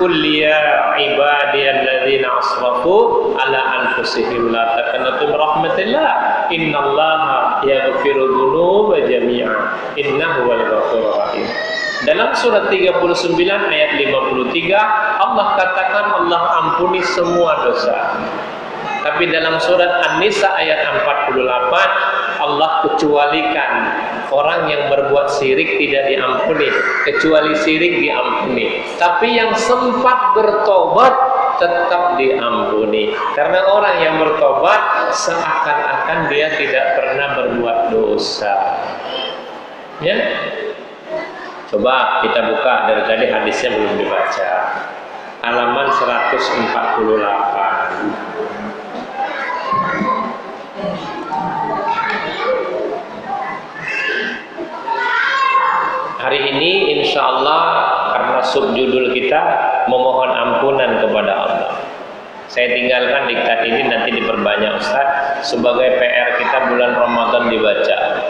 S1: Qul ya ibadiyalladzina asrafu ala anfusihim la taqnatu min rahmatillah innallaha yaghfiru dzunuba jami'a innahu wal ghafurur rahim. Dalam surat 39 ayat 53 Allah katakan Allah ampuni semua dosa. Tapi dalam surat An-Nisa ayat 48 Allah kecualikan orang yang berbuat syirik tidak diampuni, kecuali syirik diampuni. Tapi yang sempat bertobat tetap diampuni. Karena orang yang bertobat seakan-akan dia tidak pernah berbuat dosa. Ya. Coba kita buka, dari tadi hadisnya belum dibaca. Halaman 148. Hari ini insya Allah karena subjudul kita memohon ampunan kepada Allah. Saya tinggalkan diktat ini nanti diperbanyak Ustaz sebagai PR kita bulan Ramadan dibaca.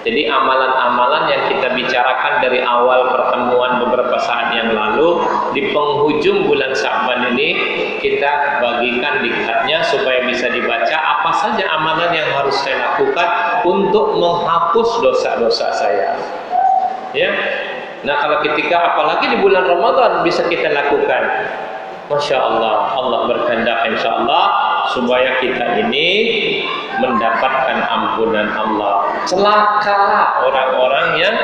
S1: Jadi amalan-amalan yang kita bicarakan dari awal pertemuan beberapa saat yang lalu, di penghujung bulan Sya'ban ini kita bagikan diktatnya supaya bisa dibaca apa saja amalan yang harus saya lakukan untuk menghapus dosa-dosa saya. Ya, nah kalau ketika apalagi di bulan Ramadan bisa kita lakukan, Masya Allah, Allah berkehendak insya Allah supaya kita ini mendapatkan ampunan Allah. Celaka orang-orang yang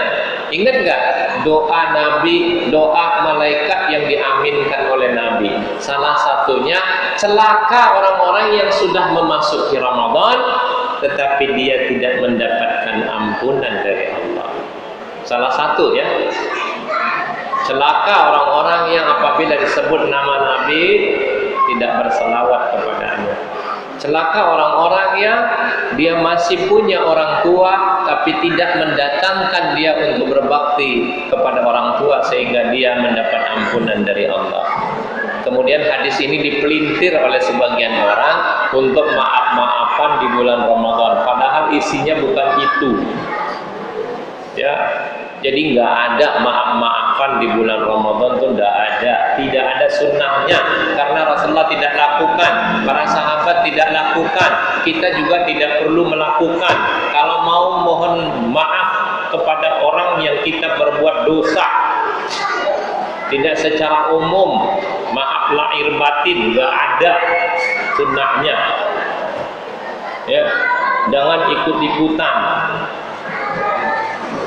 S1: ingat nggak doa Nabi, doa malaikat yang diaminkan oleh Nabi. Salah satunya celaka orang-orang yang sudah memasuki Ramadan tetapi dia tidak mendapatkan ampunan dari Allah. Salah satu ya, celaka orang-orang yang apabila disebut nama Nabi tidak berselawat kepadanya. Celaka orang-orang yang dia masih punya orang tua tapi tidak mendatangkan dia untuk berbakti kepada orang tua sehingga dia mendapat ampunan dari Allah. Kemudian hadis ini dipelintir oleh sebagian orang untuk maaf-maafan di bulan Ramadan, padahal isinya bukan itu. Ya, jadi nggak ada maaf-maafan di bulan Ramadan tuh tidak ada sunnahnya karena Rasulullah tidak lakukan, para sahabat tidak lakukan, kita juga tidak perlu melakukan. Kalau mau mohon maaf kepada orang yang kita berbuat dosa, tidak secara umum, maaf lahir batin, nggak ada sunnahnya. Ya, jangan ikut-ikutan.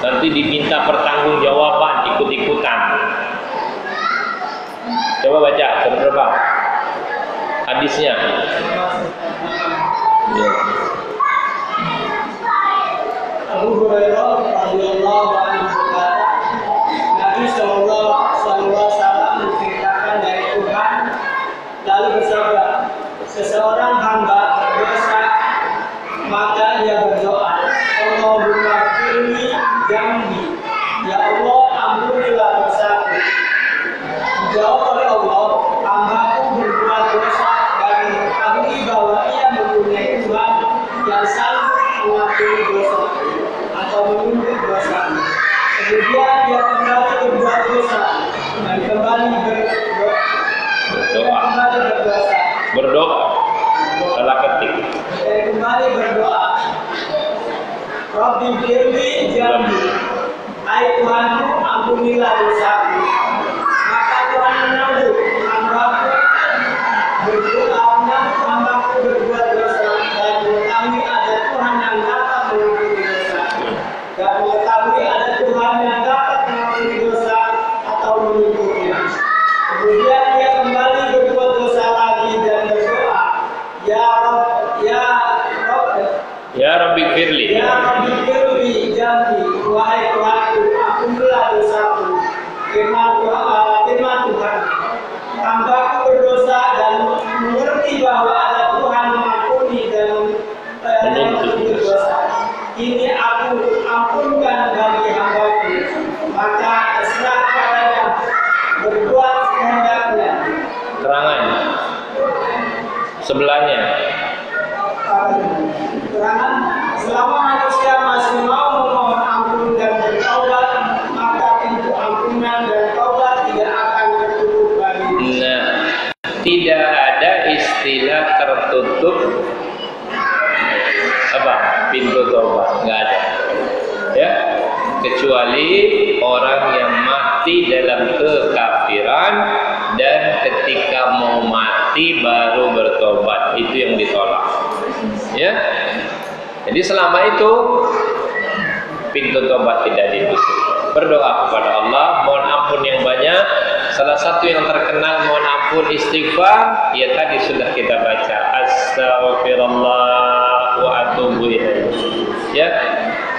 S1: Nanti diminta pertanggungjawaban ikut-ikutan. Coba baca berapa hadisnya. Ya.
S2: Abu Hurairah radhiyallahu anhu berkata, Nabi sallallahu alaihi wasallam menceritakan dari Tuhan lalu bersabda, seseorang hamba berdosa maka dia berdoa, Allahumma firli jambi, ya Allah ampunilah dosaku. Dijawab oleh Allah, hambaku berbuat dosa dan mengetahui bahwa ia mempunyai Tuhan yang sanggup mengampuni dosa atau menuntut dosa. Kemudian dia kembali berbuat dosa dan kembali berdoa.
S1: Berdoa. Salah ketik.
S2: Dan kembali berdoa Rabbi firli jambi. Hai Tuhanku, ampunilah dosaku. Maka Tuhan menyambut, hambaku berbuat dosa dan mengetahui ada Tuhan yang dapat mengampuni dosa. Dan mengetahui ada Tuhan yang dapat mengampuni dosa atau menyebutnya. Kemudian dia kembali berbuat dosa lagi dan berdoa,
S1: Ya Rabbi firli.
S2: Ya Rabbi firli jambi. Wahai Tuhanku, ampunilah dosaku. Firman Tuhan, hambaku berdosa dan mengerti bahwa ada Tuhan mengampuni dan menuntut dosa. Ini aku ampunkan bagi hambaku. Maka terserah padanya berbuat kehendaknya.
S1: Terangan sebelahnya.
S2: Terangan, selama manusia masih mau memohon ampun dan bertaubat, maka pintu ampunan dan taubat tidak akan tertutup bagi.
S1: Nah, tidak ada istilah tertutup pintu taubat, nggak ada. Ya, kecuali orang yang mati dalam kekafiran dan ketika mau mati baru bertobat, itu yang ditolak. Ya, jadi selama itu pintu tobat tidak ditutup. Berdoa kepada Allah, mohon ampun yang banyak. Salah satu yang terkenal mohon ampun istighfar, ya tadi sudah kita baca, astaghfirullah wa atubu ilaih. Ya.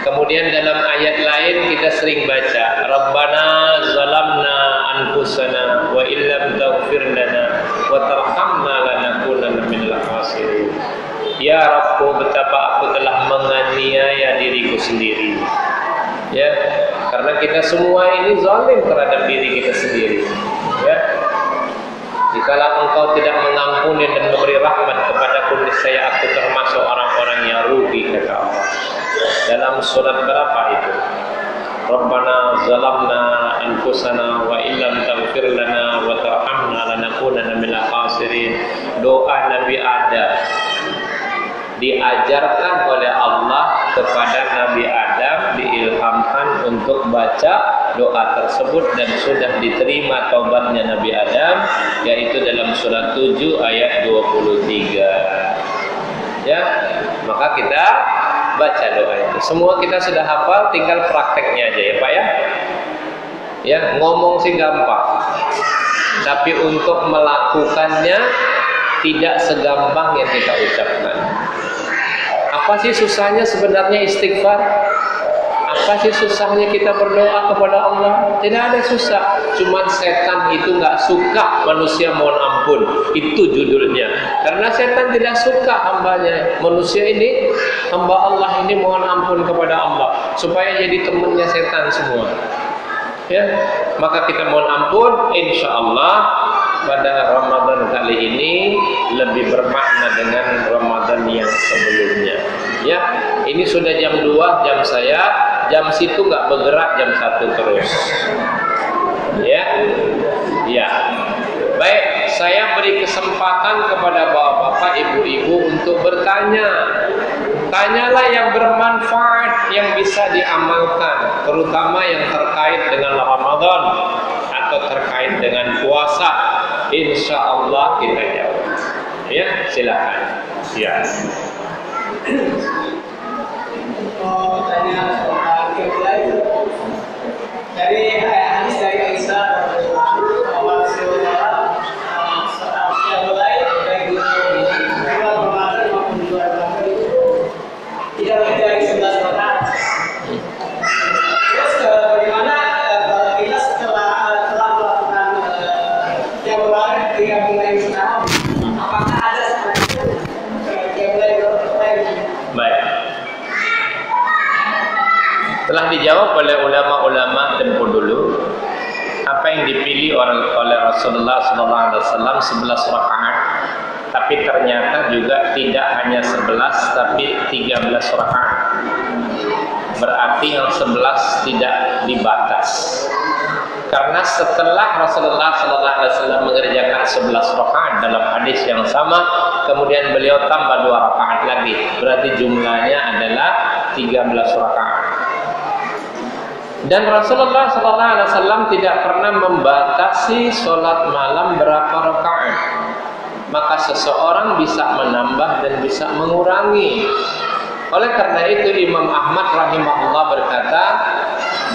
S1: Kemudian dalam ayat lain kita sering baca, Rabbana zalamna anfusana wa illam taghfir lana wa tarhamna lanakunanna minal khasirin. Ya Rabbku, betapa aku telah menganiaya diriku sendiri. Ya, karena kita semua ini zalim terhadap diri kita sendiri. Ya. Jikalau engkau tidak mengampuni dan memberi rahmat kepadaku, niscaya aku termasuk orang-orang yang rugi, kata Allah. Dalam surat berapa itu? Rabbana zalamna anfusana wa illam taghfir lana wa tarhamna lanakunanna minal khasirin. Doa Nabi Adam diajarkan oleh Allah kepada Nabi Adam, diilhamkan untuk baca doa tersebut dan sudah diterima taubatnya Nabi Adam, yaitu dalam surat 7 ayat 23. Ya, maka kita baca doa itu. Semua kita sudah hafal, tinggal prakteknya aja ya Pak ya. Ya, ngomong sih gampang, tapi untuk melakukannya tidak segampang yang kita ucapkan. Apa sih susahnya sebenarnya istighfar? Apa sih susahnya kita berdoa kepada Allah? Tidak ada susah. Cuman setan itu nggak suka manusia mohon ampun. Itu judulnya. Karena setan tidak suka hambanya. Manusia ini, hamba Allah ini mohon ampun kepada Allah. Supaya jadi temannya setan semua. Ya, maka kita mohon ampun. Insya Allah pada Ramadan kali ini lebih bermakna dengan Ramadan yang sebelumnya. Ya, ini sudah jam 2 jam saya, jam situ nggak bergerak, jam 1 terus. Ya, ya. Baik, saya beri kesempatan kepada bapak-bapak, ibu-ibu untuk bertanya. Tanyalah yang bermanfaat, yang bisa diamalkan, terutama yang terkait dengan Ramadan atau terkait dengan puasa. Insya Allah kita jawab. Ya, silakan. Ya.
S2: Tanya soal kiblat dari hadis dari Aisyah bahwa saudara yang mulai dari Ramadan maupun di luar Ramadan itu tidak lebih dari 11 rakaat. Terus bagaimana kita setelah melakukan yang mulai dengan mulai sekarang, apakah ada seperti itu yang mulai
S1: Baik. Telah dijawab oleh ulama-ulama tempo dulu. Apa yang dipilih oleh Rasulullah SAW 11 rakaat, tapi ternyata juga tidak hanya 11 tapi 13 rakaat. Berarti yang 11 tidak dibatas. Karena setelah Rasulullah SAW mengerjakan 11 rakaat dalam hadis yang sama, kemudian beliau tambah 2 rakaat lagi. Berarti jumlahnya adalah 13 rakaat. Dan Rasulullah SAW tidak pernah membatasi sholat malam berapa rakaat. Maka seseorang bisa menambah dan bisa mengurangi. Oleh karena itu Imam Ahmad rahimahullah berkata,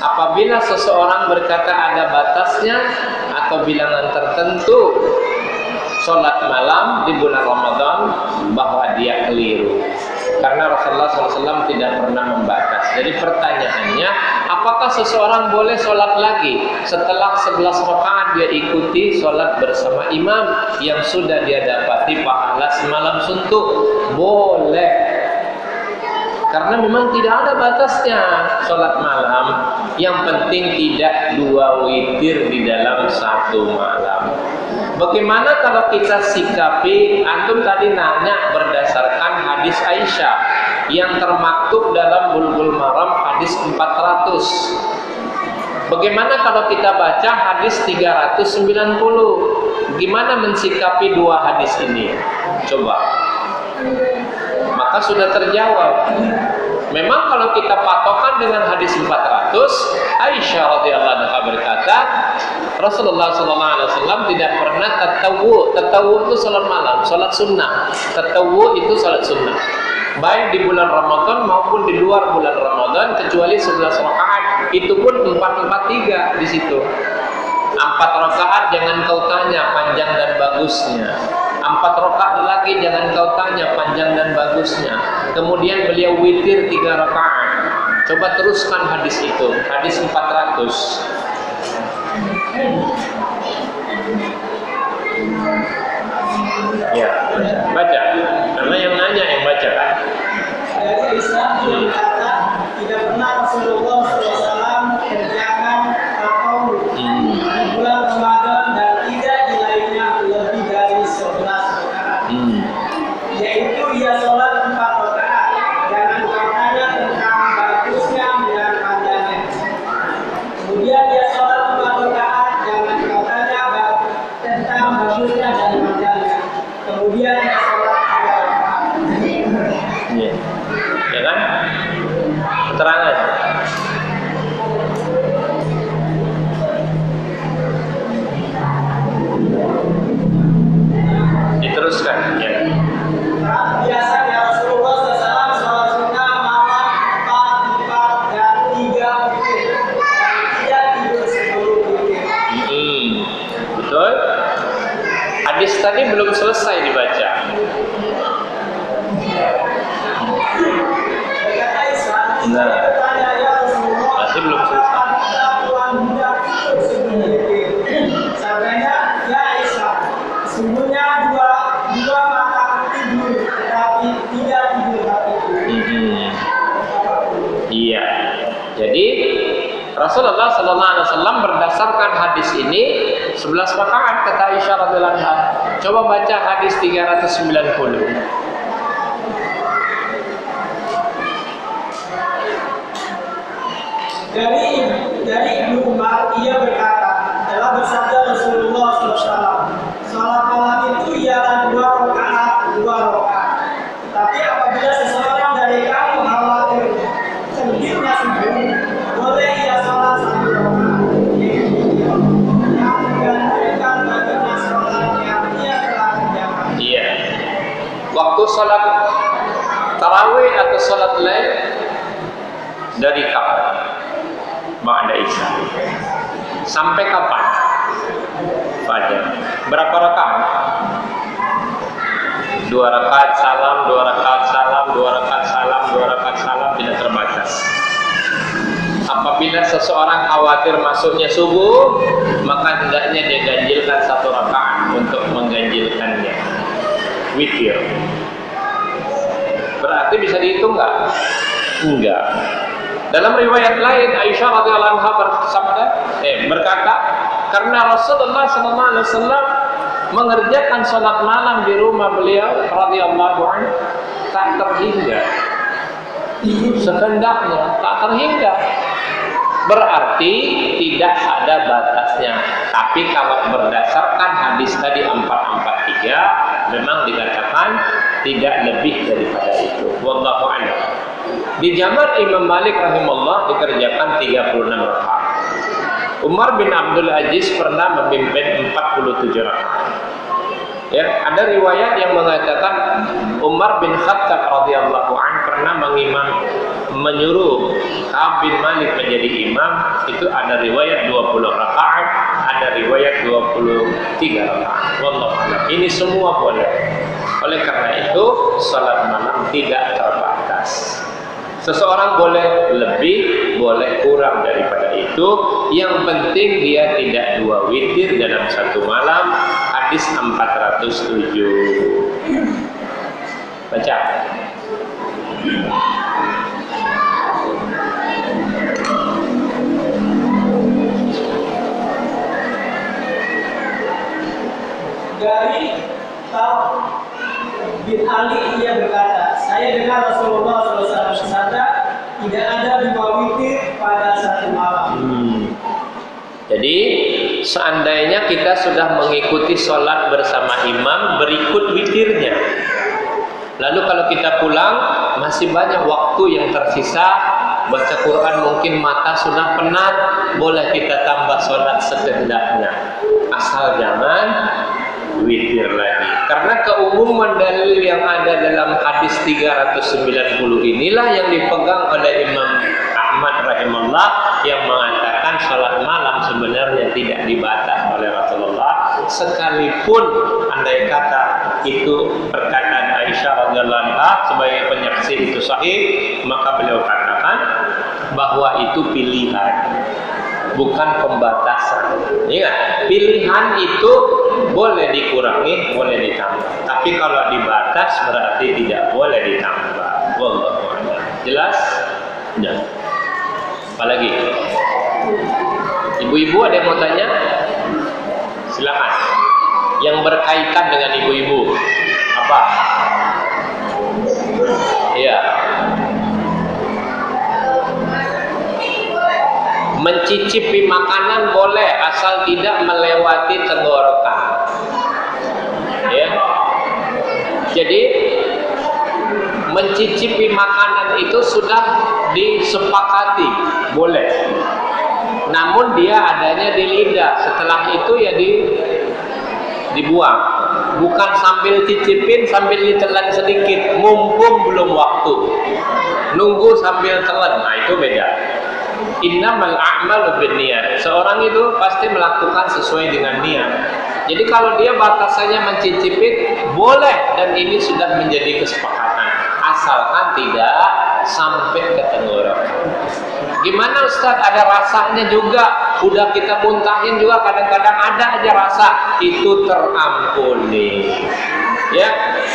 S1: apabila seseorang berkata ada batasnya atau bilangan tertentu sholat malam di bulan Ramadan, bahwa dia keliru. Karena Rasulullah SAW tidak pernah membatas. Jadi pertanyaannya, apakah seseorang boleh sholat lagi setelah 11 rakaat dia ikuti sholat bersama imam yang sudah dia dapati pahala semalam suntuk? Boleh. Karena memang tidak ada batasnya sholat malam. Yang penting tidak 2 witir di dalam 1 malam. Bagaimana kalau kita sikapi, antum tadi nanya berdasarkan hadis Aisyah yang termaktub dalam Bulughul Maram hadis 400. Bagaimana kalau kita baca hadis 390? Gimana mensikapi 2 hadis ini? Coba. Maka sudah terjawab. Memang kalau kita patokan dengan hadis 400, Aisyah radhiyallahu anha berkata, Rasulullah SAW tidak pernah tatawu. Tatawu itu salat malam, salat sunnah. Tatawu itu salat sunnah. Baik di bulan Ramadan maupun di luar bulan Ramadan, kecuali 11 rakaat. Itu pun 4-4-3 di situ. 4 rakaat jangan kau tanya panjang dan bagusnya. 4 rakaat lagi jangan kau tanya panjang dan bagusnya. Kemudian beliau witir 3 rakaat. Coba teruskan hadis itu, hadis 400. Ya, baca. Karena yang nanya yang baca kan.
S2: Dari Islam berkata tidak pernah Rasulullah SAW kerjakan atau bulan Ramadan dan tidak di lainnya lebih dari 11 rakaat. Yaitu ia sholat 4 rakaat. Jangan kau tanya tentang bagusnya dan panjangnya. Kemudian dia sholat 4 rakaat. Jangan kau tanya tentang bagusnya dan panjangnya. Kemudian dia sholat 3 rakaat.
S1: Ya kan? Keterangan. Diteruskan ya.
S2: Biasanya Rasulullah SAW sholat sunnah malam 4 dan 3 witir. Tidak tidur sebelum witir.
S1: Betul. Hadis tadi belum selesai dibaca.
S2: Berkata Isa,
S1: Nah.
S2: bertanya ya Rasulullah,
S1: Masih belum selesai.
S2: apakah Tuhan hendak tidur sebelum witir? Sabdanya, ya Isa, sesungguhnya dua mata tidur, tetapi tidak tidur hatiku.
S1: Iya. Jadi Rasulullah SAW berdasarkan hadis ini 11 rakaat kata Aisyah radhiyallahu anha. Coba baca hadis 390.
S2: Dari Ibnu Umar, ia berkata, telah bersabda Rasulullah SAW, salat malam itu ialah 2 rakaat. Tapi apabila seseorang dari kamu khawatir terbitnya subuh, boleh ia salat 1 rakaat. Yang menggantungkan baginya salat yang ia telah kerjakan.
S1: Iya. Waktu salat tarawih atau salat lain dari kapan? Ba'da Isya. Sampai kapan? Fajar. Berapa rakaat? 2 rakaat salam, 2 rakaat salam, 2 rakaat salam, 2 rakaat salam, tidak terbatas. Apabila seseorang khawatir masuknya subuh, maka hendaknya dia ganjilkan 1 rakaat untuk mengganjilkannya. Witir. Berarti bisa dihitung nggak? Enggak. Dalam riwayat lain Aisyah radhiyallahu anha berkata, karena Rasulullah SAW mengerjakan sholat malam di rumah beliau radhiyallahu anhu tak terhingga. Sehendaknya tak terhingga. Berarti tidak ada batasnya. Tapi kalau berdasarkan hadis tadi 443 memang dikatakan tidak lebih daripada itu. Wallahu a'lam. Di zaman Imam Malik rahimahullah dikerjakan 36 rakaat. Umar bin Abdul Aziz pernah memimpin 47 rakaat. Ya, ada riwayat yang mengatakan Umar bin Khattab radhiyallahu an pernah menyuruh Ka'ab bin Malik menjadi imam. Itu ada riwayat 20 rakaat, ada riwayat 23 rakaat. Wallahu a'lam. Ini semua boleh. Oleh karena itu, salat malam tidak terbatas. Seseorang boleh lebih, boleh kurang daripada itu. Yang penting dia tidak 2 witir dalam satu malam. Hadis 407. Baca.
S2: Dari Tauf bin Ali ia berkata, saya dengar Rasulullah SAW bersabda, tidak ada 2 witir pada satu malam.
S1: Jadi seandainya kita sudah mengikuti sholat bersama imam, berikut witirnya. Lalu kalau kita pulang, masih banyak waktu yang tersisa, baca Quran mungkin mata sudah penat, boleh kita tambah sholat sekehendaknya. Asal jangan witir lagi. Karena keumuman dalil yang ada dalam hadis 390 inilah yang dipegang oleh Imam Ahmad rahimahullah, yang mengatakan sholat malam sebenarnya tidak dibatas oleh Rasulullah, sekalipun andai kata itu perkataan Aisyah radhiyallahu anha sebagai penyaksi itu sahih, maka beliau katakan bahwa itu pilihan, bukan pembatasan. Ingat, pilihan itu boleh dikurangi, boleh ditambah. Tapi kalau dibatas berarti tidak boleh ditambah. Wallahu a'lam. Jelas? Ya. Apalagi? Ibu-ibu ada yang mau tanya? Silakan. Yang berkaitan dengan ibu-ibu apa? Iya. Mencicipi makanan boleh asal tidak melewati tenggorokan. Ya. Jadi mencicipi makanan itu sudah disepakati, boleh. Namun dia adanya di lidah, setelah itu ya dibuang. Bukan sambil cicipin sambil ditelan sedikit, mumpung belum waktu. Nunggu sambil telan, nah itu beda. Innamal a'malu binniyat. Seorang itu pasti melakukan sesuai dengan niat. Jadi kalau dia batasannya mencicipin, boleh, dan ini sudah menjadi kesepakatan. Asalkan tidak sampai ke tenggorokan. Gimana Ustaz? Ada rasanya juga, udah kita muntahin juga, kadang-kadang ada aja rasa, itu terampuni. Ya,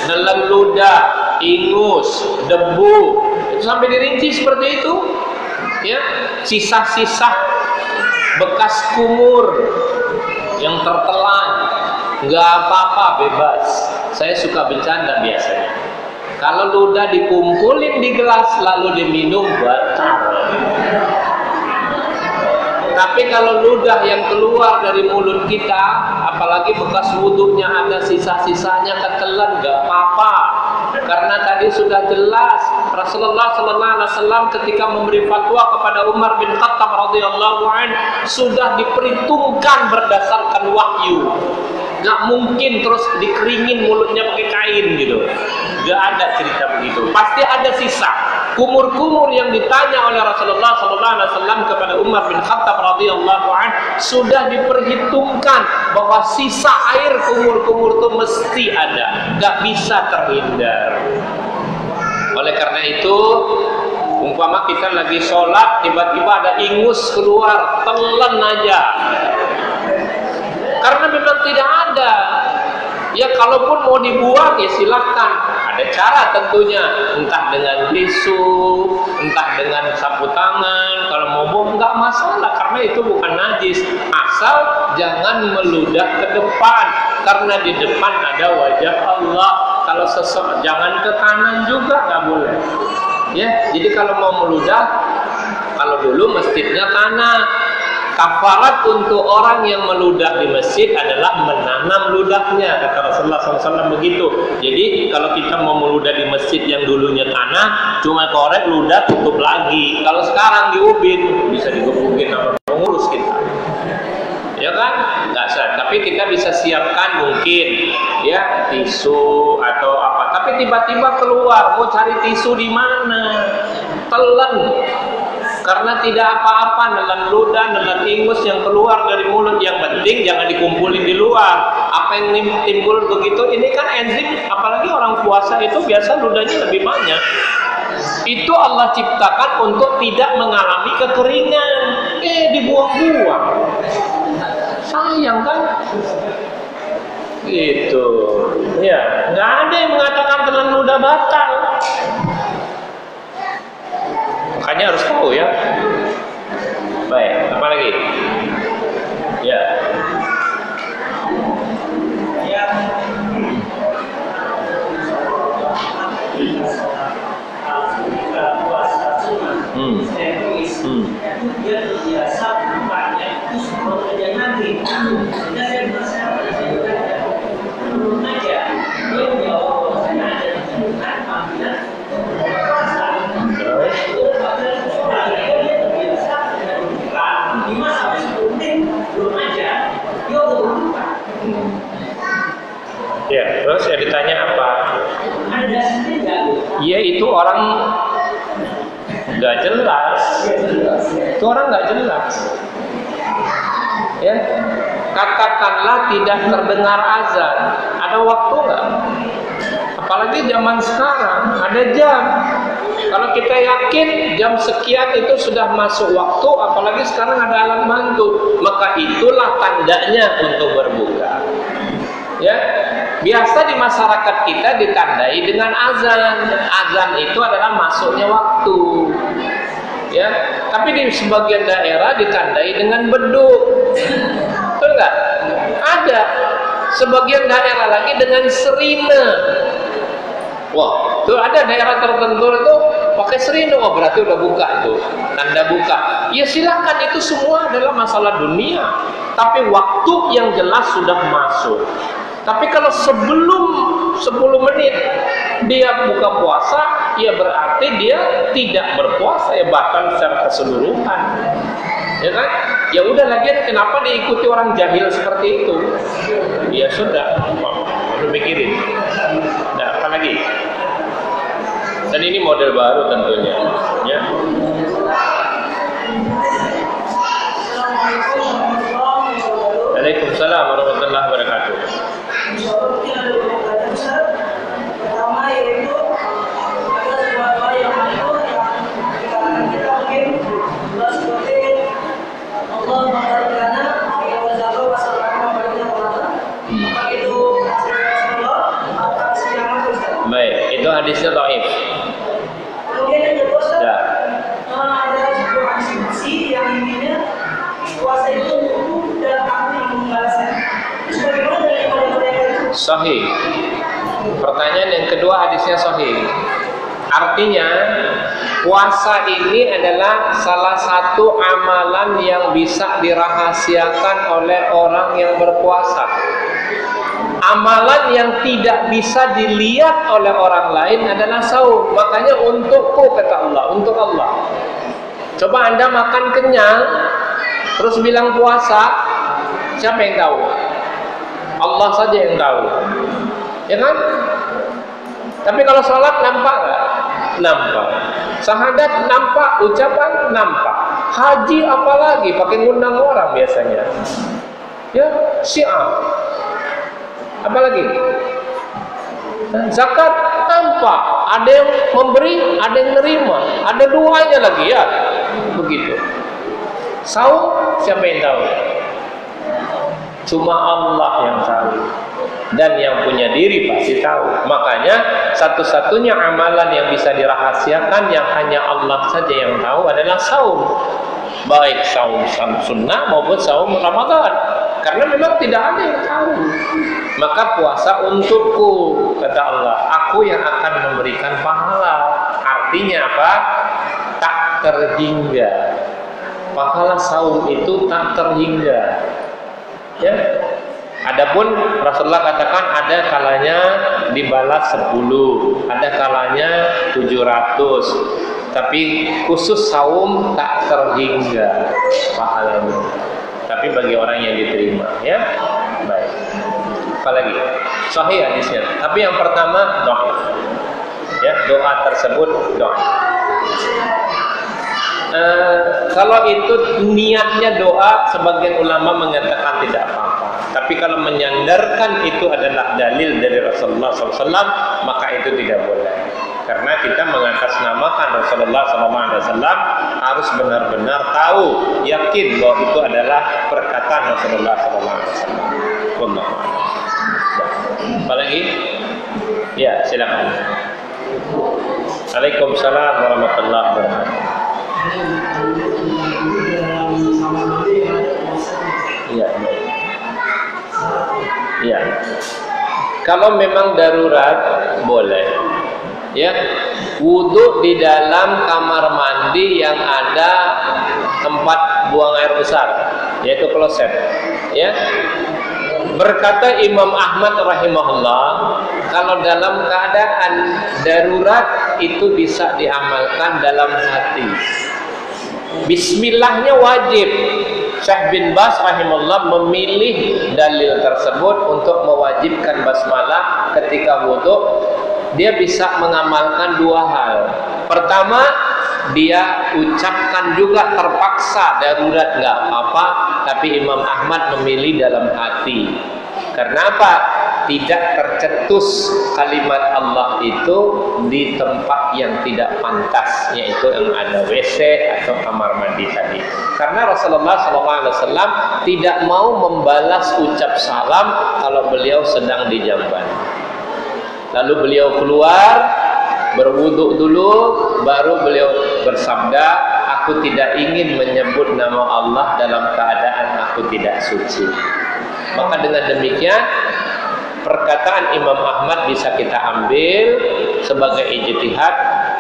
S1: dalam ludah, ingus, debu, itu sampai dirinci seperti itu. Ya, sisa-sisa bekas kumur yang tertelan, nggak apa-apa, bebas. Saya suka bercanda biasanya. Kalau ludah dikumpulin di gelas lalu diminum, batal. Tapi kalau ludah yang keluar dari mulut kita, apalagi bekas wudhunya ada sisa-sisanya ketelan, nggak apa-apa. Karena tadi sudah jelas Rasulullah SAW ketika memberi fatwa kepada Umar bin Khattab radhiyallahu anhu sudah diperhitungkan berdasarkan wahyu. Gak mungkin terus dikeringin mulutnya pakai kain gitu. Gak ada cerita begitu. Pasti ada sisa. Kumur-kumur yang ditanya oleh Rasulullah SAW kepada Umar bin Khattab radhiyallahu anhu sudah diperhitungkan bahwa sisa air kumur-kumur itu mesti ada, gak bisa terhindar. Oleh karena itu, umpama kita lagi sholat tiba-tiba ada ingus keluar, telan aja. Karena memang tidak ada. Ya kalaupun mau dibuang ya silahkan. Ada cara tentunya, entah dengan tisu, entah dengan sapu tangan. Kalau mau buang nggak masalah, karena itu bukan najis. Asal jangan meludah ke depan, karena di depan ada wajah Allah. Kalau jangan ke kanan juga nggak boleh. Ya, jadi kalau mau meludah, kalau dulu masjidnya tanah. kafarat untuk orang yang meludah di masjid adalah menanam ludahnya, kata Rasulullah SAW begitu. Jadi kalau kita mau meludah di masjid yang dulunya tanah, cuma korek ludah tutup lagi. Kalau sekarang diubin, bisa digebukin sama pengurus kita, ya kan? Nggak sah. Tapi kita bisa siapkan mungkin ya tisu atau apa. Tapi tiba-tiba keluar, mau cari tisu di mana? Telan. Karena tidak apa-apa nelan ludah, nelan ingus yang keluar dari mulut. Yang penting jangan dikumpulin di luar. Apa yang timbul begitu, ini kan enzim, apalagi orang puasa itu biasa ludahnya lebih banyak. Itu Allah ciptakan untuk tidak mengalami kekeringan. Dibuang-buang. Sayang kan? Gitu. Ya, nggak ada yang mengatakan telan ludah batal. Makanya harus tahu ya. Baik, apa lagi? Ya.
S2: Dia terbiasa bukannya itu semua kerja nanti. Sehingga saya merasa belum aja dia menjawab bahwa saya ada tuntutan panggilan puasa. Itu panggilan sholat. Dia terbiasa dengan tuntutan 5 sampai 10 menit belum aja dia udah berbuka.
S1: Ya, terus ya ditanya apa?
S2: Ada dasarnya nggak?
S1: Ya itu orang nggak jelas. Itu orang nggak jelas. Ya, katakanlah tidak terdengar azan. Ada waktu nggak? Apalagi zaman sekarang ada jam. Kalau kita yakin jam sekian itu sudah masuk waktu, apalagi sekarang ada alat bantu, maka itulah tandanya untuk berbuka. Ya, biasa di masyarakat kita ditandai dengan azan. Azan itu adalah masuknya waktu. Ya, tapi di sebagian daerah ditandai dengan beduk. Betul nggak? Ada. Sebagian daerah lagi dengan serina. Wah, tuh ada daerah tertentu itu pakai serina, oh berarti udah buka itu, tanda buka. Ya silakan, itu semua adalah masalah dunia. Tapi waktu yang jelas sudah masuk. Tapi kalau sebelum 10 menit dia buka puasa, ya berarti dia tidak berpuasa, ya batal secara keseluruhan. Ya kan? Ya udah, lagian kenapa diikuti orang jahil seperti itu? Ya sudah, perlu pikirin. Nah, apa lagi? Dan ini model baru tentunya, ya. Waalaikumsalam warahmatullahi wabarakatuh.
S3: Pertama yaitu ada sebuah doa yang masyhur yang kita mungkin seperti Allah memberikannya yang berzakat wasallam memberikannya maka itu Rasulullah atau yang maksud.
S1: Baik, itu hadisnya dhaif.
S3: Kemudian yang kedua
S1: Ya.
S3: ada sebuah hadis yang intinya puasa itu hukum dan aku yang membalasnya. Bagaimana dari mereka itu?
S1: Sahih. Pertanyaan yang kedua, hadisnya sahih. Artinya puasa ini adalah salah satu amalan yang bisa dirahasiakan oleh orang yang berpuasa. Amalan yang tidak bisa dilihat oleh orang lain adalah saum. Makanya untukku, kata Allah, untuk Allah. Coba Anda makan kenyang terus bilang puasa, siapa yang tahu? Allah saja yang tahu. Ya kan? Tapi kalau sholat nampak nggak? Nampak. Syahadat nampak, ucapan nampak. Haji apalagi pakai ngundang orang biasanya. Ya, syiar. Apalagi? Zakat nampak, ada yang memberi, ada yang nerima, ada duanya lagi ya. Begitu. Saum siapa yang tahu? Cuma Allah yang tahu. Dan yang punya diri pasti tahu. Makanya satu-satunya amalan yang bisa dirahasiakan yang hanya Allah saja yang tahu adalah saum. Baik saum sunnah maupun saum Ramadan. Karena memang tidak ada yang tahu. Maka puasa untukku, kata Allah. Aku yang akan memberikan pahala. Artinya apa? Tak terhingga. pahala saum itu tak terhingga. Ya. Adapun Rasulullah katakan ada kalanya dibalas 10, ada kalanya 700. Tapi khusus saum tak terhingga pahalanya. Tapi bagi orang yang diterima, ya. Baik. Apalagi sahih hadisnya. Tapi yang pertama dhaif. Ya, doa tersebut dhaif. Kalau itu niatnya doa, sebagian ulama mengatakan tidak apa-apa. Tapi kalau menyandarkan itu adalah dalil dari Rasulullah SAW, maka itu tidak boleh. Karena kita mengatasnamakan Rasulullah SAW harus benar-benar tahu, yakin bahwa itu adalah perkataan Rasulullah SAW. Apalagi? Ya, silakan. Waalaikumsalam warahmatullahi wabarakatuh. Iya, iya. Kalau memang darurat boleh. Ya, wudu di dalam kamar mandi yang ada tempat buang air besar, yaitu kloset. Ya. Berkata Imam Ahmad rahimahullah, kalau dalam keadaan darurat itu bisa diamalkan dalam hati. Bismillahnya wajib. Syekh bin Baz rahimahullah memilih dalil tersebut untuk mewajibkan basmalah ketika wudu. Dia bisa mengamalkan dua hal. Pertama, dia ucapkan juga terpaksa darurat nggak apa-apa, tapi Imam Ahmad memilih dalam hati. Kenapa? Tidak tercetus kalimat Allah itu di tempat yang tidak pantas, yaitu yang ada WC atau kamar mandi tadi. Karena Rasulullah SAW tidak mau membalas ucap salam kalau beliau sedang di jamban. Lalu beliau keluar, berwudu dulu, baru beliau bersabda, aku tidak ingin menyebut nama Allah dalam keadaan aku tidak suci. Maka dengan demikian, perkataan Imam Ahmad bisa kita ambil sebagai ijtihad.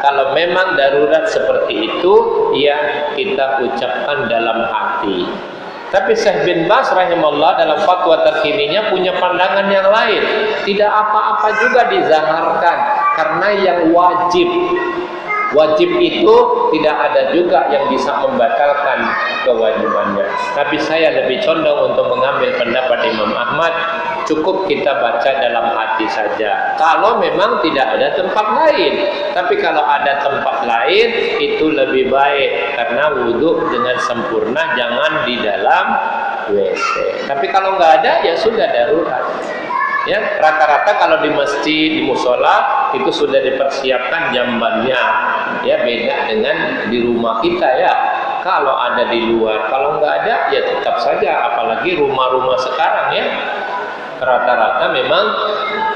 S1: Kalau memang darurat seperti itu, ya kita ucapkan dalam hati. Tapi Syekh bin Baz rahimahullah dalam fatwa terkininya punya pandangan yang lain. Tidak apa-apa juga dizaharkan, karena yang wajib itu tidak ada juga yang bisa membatalkan kewajibannya. Tapi saya lebih condong untuk mengambil pendapat Imam Ahmad, cukup kita baca dalam hati saja. Kalau memang tidak ada tempat lain. Tapi kalau ada tempat lain, itu lebih baik. Karena wudhu dengan sempurna jangan di dalam WC. Tapi kalau nggak ada, ya sudah darurat. Ya, rata-rata kalau di masjid, di musola itu sudah dipersiapkan jambannya. Ya, beda dengan di rumah kita ya. Kalau ada di luar, kalau nggak ada ya tetap saja. Apalagi rumah-rumah sekarang ya, rata-rata memang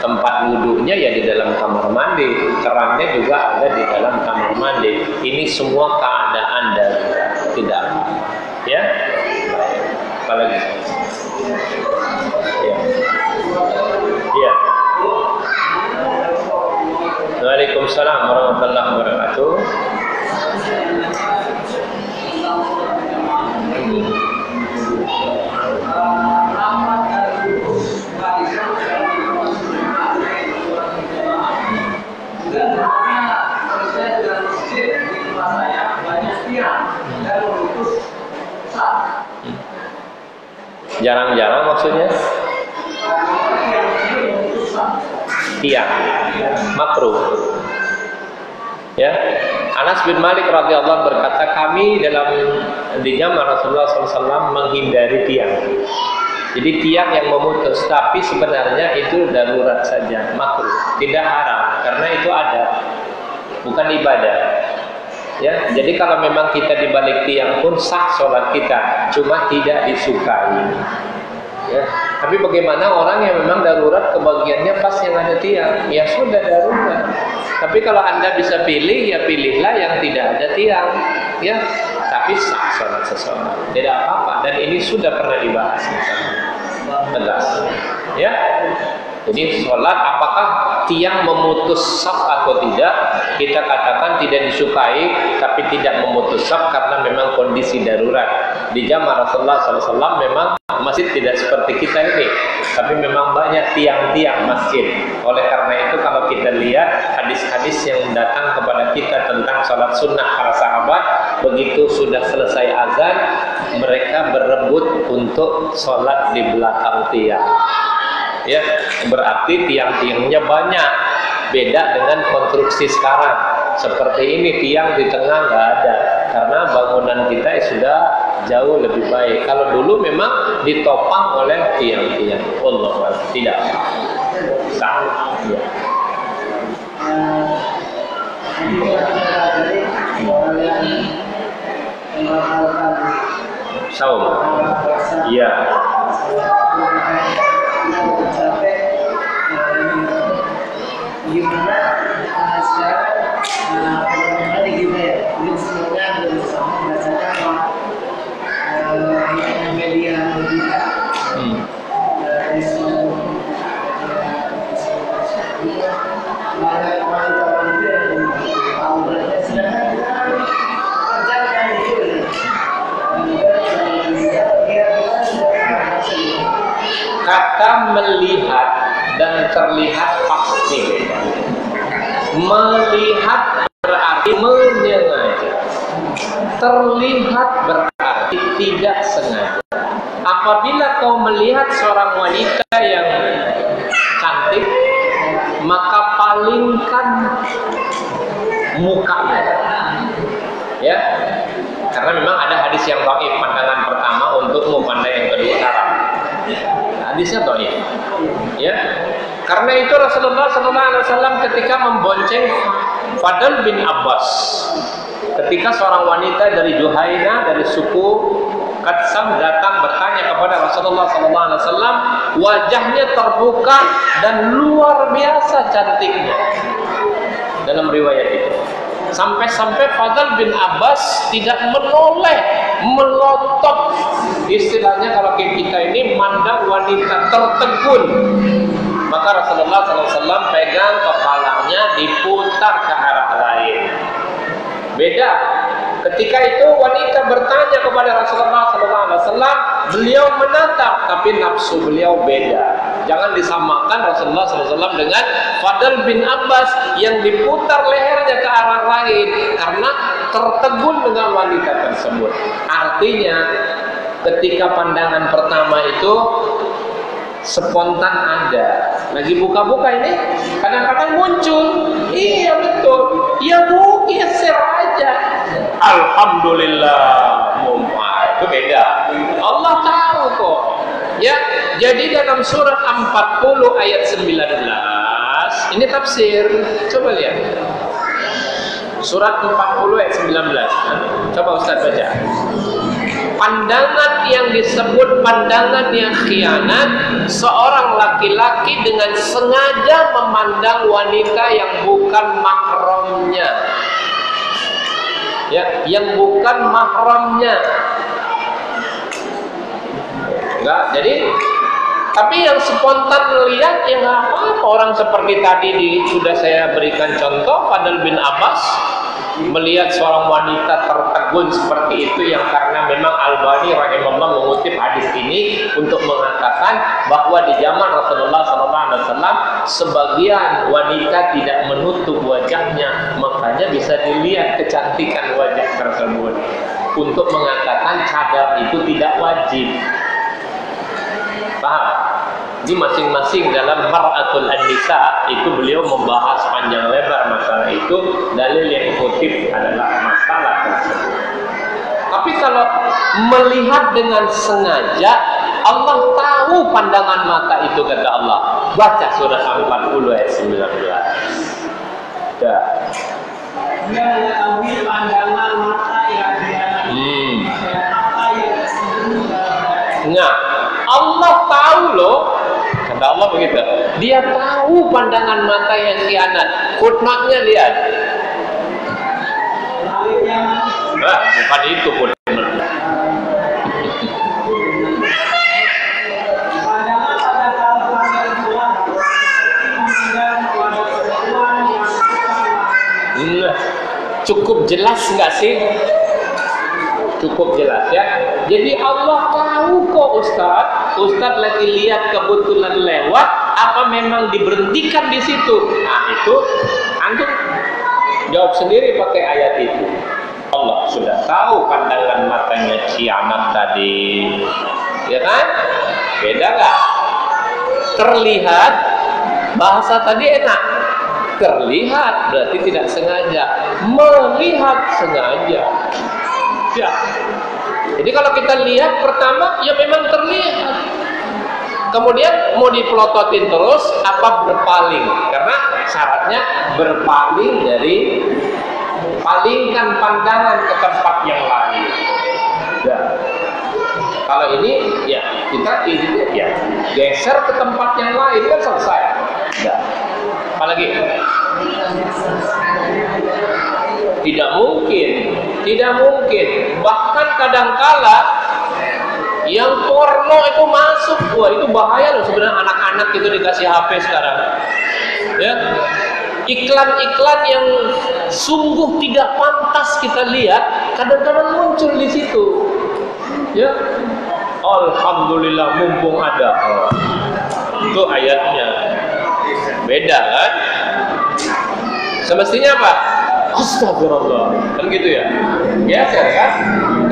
S1: tempat wudhunya ya di dalam kamar mandi, kerannya juga ada di dalam kamar mandi. Ini semua keadaan darurat, tidak apa-apa. Ya, apalagi? Ya. Ya. Waalaikumsalam warahmatullahi wabarakatuh. Jarang-jarang maksudnya? Tiang makruh. Ya, Anas bin Malik radhiyallahu berkata, kami di zaman Rasulullah SAW menghindari tiang. Jadi tiang yang memutus, tapi sebenarnya itu darurat saja, makruh, tidak haram, karena itu ada, bukan ibadah. Ya, jadi kalau memang kita di balik tiang pun sah sholat kita, cuma tidak disukai. Ya, tapi bagaimana orang yang memang darurat kebagiannya pas yang ada tiang? Ya sudah darurat. Tapi kalau Anda bisa pilih, ya pilihlah yang tidak ada tiang. Ya, tapi sah sholat seseorang, tidak apa-apa. Dan ini sudah pernah dibahas misalnya. Tegas. Ya. Jadi sholat apakah tiang memutus saf atau tidak? Kita katakan tidak disukai, tapi tidak memutus saf karena memang kondisi darurat. Di zaman Rasulullah SAW memang masjid tidak seperti kita ini, tapi memang banyak tiang-tiang masjid. Oleh karena itu kalau kita lihat hadis-hadis yang datang kepada kita tentang sholat sunnah para sahabat, begitu sudah selesai azan, mereka berebut untuk sholat di belakang tiang. Ya, berarti tiang-tiangnya banyak. Beda dengan konstruksi sekarang. Seperti ini tiang di tengah nggak ada, karena bangunan kita sudah jauh lebih baik. Kalau dulu memang ditopang oleh tiang-tiang. Allah tidak sah. Ya. Saum. Iya.
S3: Gimana sekarang ada gimana ya? Mungkin semuanya belum sama berdasarkan media kita. Dari semua wanita-wanita yang tahu berarti sedangkan kerjakan itu.
S1: Kata melihat dan terlihat pasti beda. Melihat berarti menyengaja. Terlihat berarti tidak sengaja. Apabila kau melihat seorang wanita yang cantik, maka palingkan mukanya. Ya. Karena memang ada hadis yang dhaif, pandangan pertama untukmu, pandang yang kedua haram. Hadisnya dhaif. Ya. Karena itu Rasulullah SAW ketika membonceng Fadl bin Abbas, ketika seorang wanita dari Juhaina, dari suku Qatsam datang bertanya kepada Rasulullah SAW, wajahnya terbuka dan luar biasa cantiknya. Dalam riwayat itu, sampai-sampai Fadl bin Abbas tidak menoleh, melotot. Istilahnya kalau kita ini mandang wanita tertegun. Maka Rasulullah SAW pegang kepalanya, diputar ke arah lain. Beda. Ketika itu wanita bertanya kepada Rasulullah SAW, beliau menatap, tapi nafsu beliau beda. Jangan disamakan Rasulullah SAW dengan Fadl bin Abbas yang diputar lehernya ke arah lain karena tertegun dengan wanita tersebut. Artinya, ketika pandangan pertama itu spontan ada. Lagi buka-buka ini kadang-kadang muncul. Iya betul. Ya bu, geser aja. Alhamdulillah. Itu beda. Allah tahu kok. Ya, jadi dalam surat 40 ayat 19 ini tafsir. Coba lihat. Surat 40 ayat 19. Coba Ustaz baca. Pandangan yang disebut pandangan yang khianat, seorang laki-laki dengan sengaja memandang wanita yang bukan mahramnya. Ya, yang bukan mahramnya. Enggak, jadi tapi yang spontan lihat ya nggak apa-apa. Orang seperti tadi sudah saya berikan contoh, Fadl bin Abbas melihat seorang wanita tertegun seperti itu, yang karena memang Albani rahimahullah mengutip hadis ini untuk mengatakan bahwa di zaman Rasulullah SAW sebagian wanita tidak menutup wajahnya, makanya bisa dilihat kecantikan wajah tersebut, untuk mengatakan cadar itu tidak wajib. Paham? Di masing-masing dalam Mar'atul An-Nisa itu beliau membahas panjang lebar masalah itu. Dalil yang kutip adalah masalah tersebut. Tapi kalau melihat dengan sengaja, Allah tahu pandangan mata itu, kata Allah. Baca surat 40 ayat 19. Dah.
S2: Dia mengetahui pandangan mata yang dia apa yang tersembunyi.
S1: Nah, Allah tahu loh. Kata Allah begitu. Dia tahu pandangan mata yang khianat. Footnote-nya lihat. Nah, bukan itu footnote-nya. jelas nggak sih? Cukup jelas ya. Jadi Allah tahu kok Ustaz lagi lihat kebetulan lewat, apa memang diberhentikan di situ? Nah itu antum jawab sendiri pakai ayat itu. Allah sudah tahu pandangan matanya kiamat tadi, ya kan? Beda nggak? Terlihat, bahasa tadi enak. Terlihat berarti tidak sengaja, melihat sengaja. Ya. Jadi kalau kita lihat pertama, ya memang terlihat. Kemudian mau dipelototin terus apa berpaling? Karena syaratnya berpaling dari palingkan pandangan ke tempat yang lain. Ya. Kalau ini ya kita ini ya geser ke tempat yang lain kan selesai. Ya. Apalagi? Tidak mungkin. Bahkan kadangkala yang porno itu masuk, wah itu bahaya loh sebenarnya anak-anak itu dikasih HP sekarang. Ya. Iklan-iklan yang sungguh tidak pantas kita lihat kadang-kadang muncul di situ. Ya. Alhamdulillah mumpung ada. Itu ayatnya. Beda kan? Semestinya apa? Astagfirullah. Kan gitu ya? Biasa kan?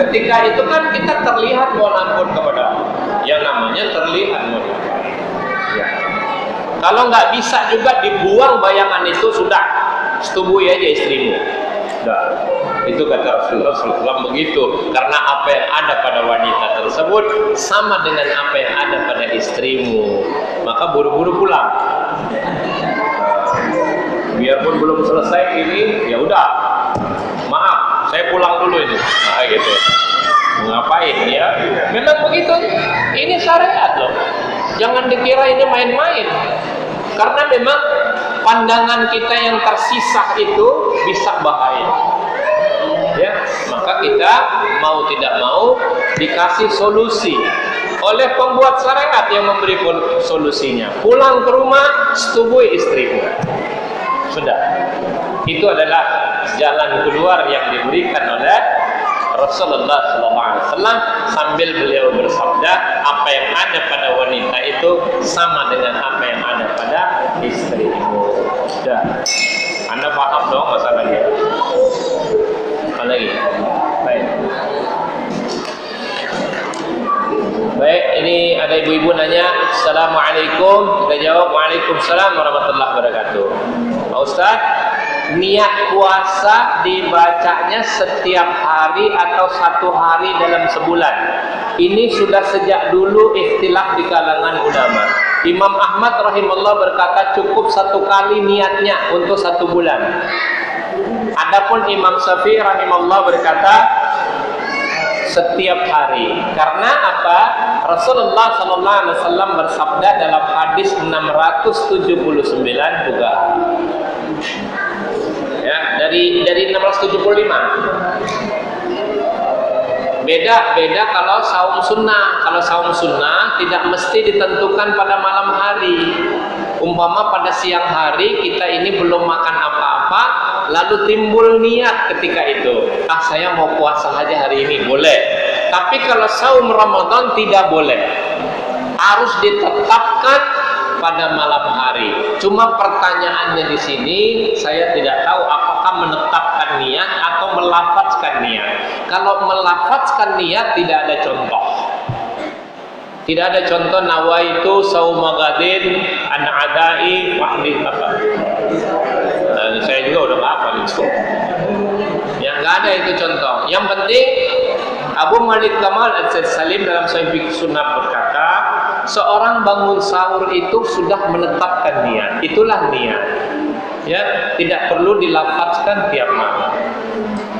S1: Ketika itu kan kita terlihat mohon ampun kepada Allah. Yang namanya terlihat mohon ampun. Ya. Kalau nggak bisa juga dibuang bayangan itu, sudah setubui aja istrimu. Sudah. Itu kata Rasulullah SAW begitu. Karena apa yang ada pada wanita tersebut sama dengan apa yang ada pada istrimu. Maka buru-buru pulang. Biarpun belum selesai ini, ya udah. Maaf, saya pulang dulu ini. Nah, gitu. Ngapain ya? Memang begitu. Ini syariat loh. Jangan dikira ini main-main. Karena memang pandangan kita yang tersisa itu bisa bahaya. Ya, maka kita mau tidak mau dikasih solusi oleh pembuat syariat yang memberi solusinya. Pulang ke rumah, setubui istrimu. Sudah. Itu adalah jalan keluar yang diberikan oleh Rasulullah SAW sambil beliau bersabda, apa yang ada pada wanita itu sama dengan apa yang ada pada istrimu. Sudah. Anda paham dong masalahnya? Apa lagi? Baik, ini ada ibu-ibu nanya, Assalamualaikum. Kita jawab, Waalaikumsalam warahmatullahi wabarakatuh. Pak Ustaz, niat puasa dibacanya setiap hari atau satu hari dalam sebulan. Ini sudah sejak dulu ikhtilaf di kalangan ulama. Imam Ahmad rahimahullah berkata cukup satu kali niatnya untuk satu bulan. Adapun Imam Syafi'i rahimahullah berkata setiap hari. Karena apa? Rasulullah SAW bersabda dalam hadis 679 juga. Ya, dari 675. Beda kalau saum sunnah. Kalau saum sunnah tidak mesti ditentukan pada malam hari. Umpama pada siang hari kita ini belum makan apa-apa, lalu timbul niat ketika itu, saya mau puasa aja hari ini, boleh. Tapi kalau saum Ramadan tidak boleh, harus ditetapkan pada malam hari. Cuma pertanyaannya di sini saya tidak tahu apakah menetapkan niat atau melafazkan niat. Kalau melafazkan niat tidak ada contoh. Tidak ada contoh nawaitu sauma gadin an adai wahdi apa. Saya juga udah hafal itu. Yang enggak ada itu contoh. Yang penting Abu Malik Kamal Al-Salim dalam Sahih Fiqh Sunnah berkata, seorang bangun sahur itu sudah menetapkan niat. Itulah niat. Ya, tidak perlu dilafazkan tiap malam.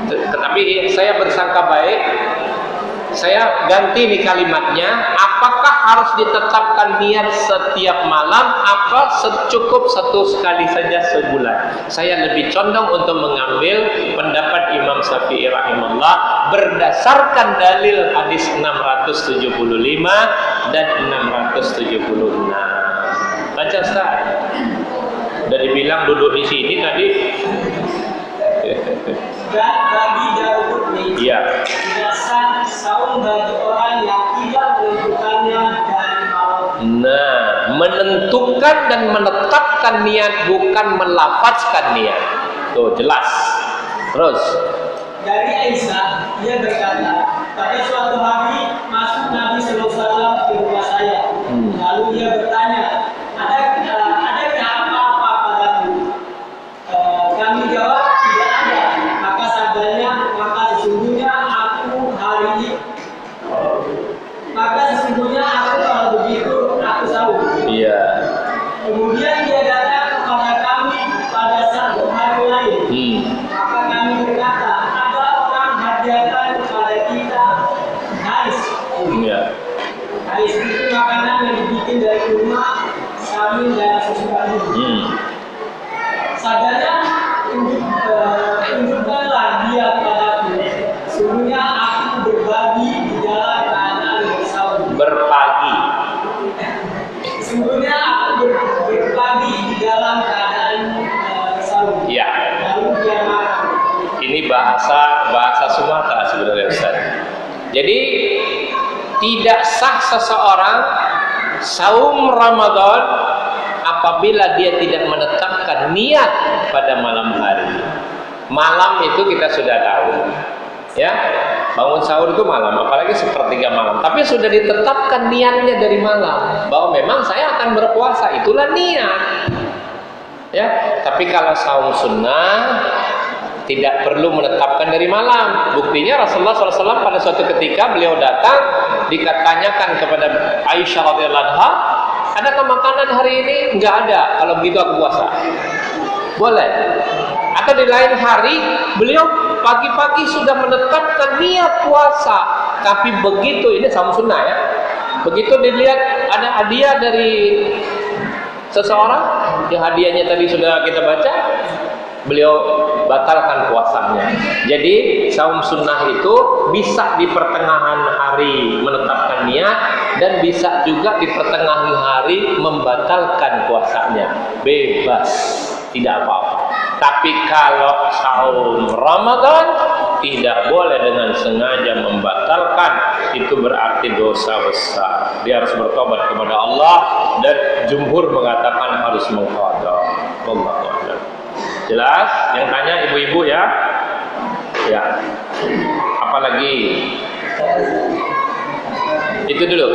S1: Tetapi saya bersangka baik, saya ganti nih kalimatnya, apakah harus ditetapkan niat setiap malam apa cukup satu sekali saja sebulan? Saya lebih condong untuk mengambil pendapat Imam Syafi'i rahimahullah berdasarkan dalil hadis 675 dan 676. Baca Ustaz. Udah dibilang duduk di sini tadi.
S2: dan bagi Daud
S1: Iya.
S2: tidak sah saum bagi orang yang tidak menentukannya dari malam.
S1: Nah, menentukan dan menetapkan niat bukan melafazkan niat. Tuh jelas. Terus
S2: Dari Aisyah, dia berkata, pada suatu hari masuk Nabi SAW ke rumah saya. Lalu dia bertanya, adakah apa-apa padaku? Kami jawab, tidak ada. Maka sabdanya, maka sesungguhnya aku kalau begitu aku sahur.
S1: iya.
S2: Kemudian dia datang kepada kami pada satu hari lain. Maka kami berkata, ada orang hadiahkan kepada kita haris.
S1: Iya.
S2: Haris itu makanan yang dibikin dari kurma, samin dan susu kambing. Sadanya tunjukkanlah dia kepadaku. Sesungguhnya aku berbagi di dalam keadaan bersahur.
S1: Berpagi.
S2: Sesungguhnya aku berbagi di dalam keadaan bersahur.
S1: Iya.
S2: Lalu dia makan.
S1: Ini bahasa Sumatera sebenarnya Ustaz. Jadi tidak sah seseorang saum Ramadan apabila dia tidak menetapkan niat pada malam hari. Malam itu kita sudah tahu, ya, bangun sahur itu malam, apalagi sepertiga malam. Tapi sudah ditetapkan niatnya dari malam bahwa memang saya akan berpuasa, itulah niat. Ya, tapi kalau saum sunnah tidak perlu menetapkan dari malam. Buktinya Rasulullah SAW pada suatu ketika beliau datang ditanyakan kepada Aisyah radhiyallahu anha, adakah makanan hari ini? Enggak ada. Kalau begitu aku puasa. Boleh. Atau di lain hari beliau pagi-pagi sudah menetapkan niat puasa. Tapi begitu, ini saum sunnah ya, begitu dilihat ada hadiah dari seseorang, yang hadiahnya tadi sudah kita baca, beliau batalkan puasanya. Jadi saum sunnah itu bisa di pertengahan hari menetapkan niat dan bisa juga di pertengahan hari membatalkan puasanya. Bebas, tidak apa-apa. Tapi kalau saum Ramadan tidak boleh dengan sengaja membatalkan, itu berarti dosa besar. Dia harus bertobat kepada Allah dan jumhur mengatakan harus mengqadha. Wallahu a'lam. Jelas? Yang tanya ibu-ibu ya? Ya. Apalagi? Itu dulu.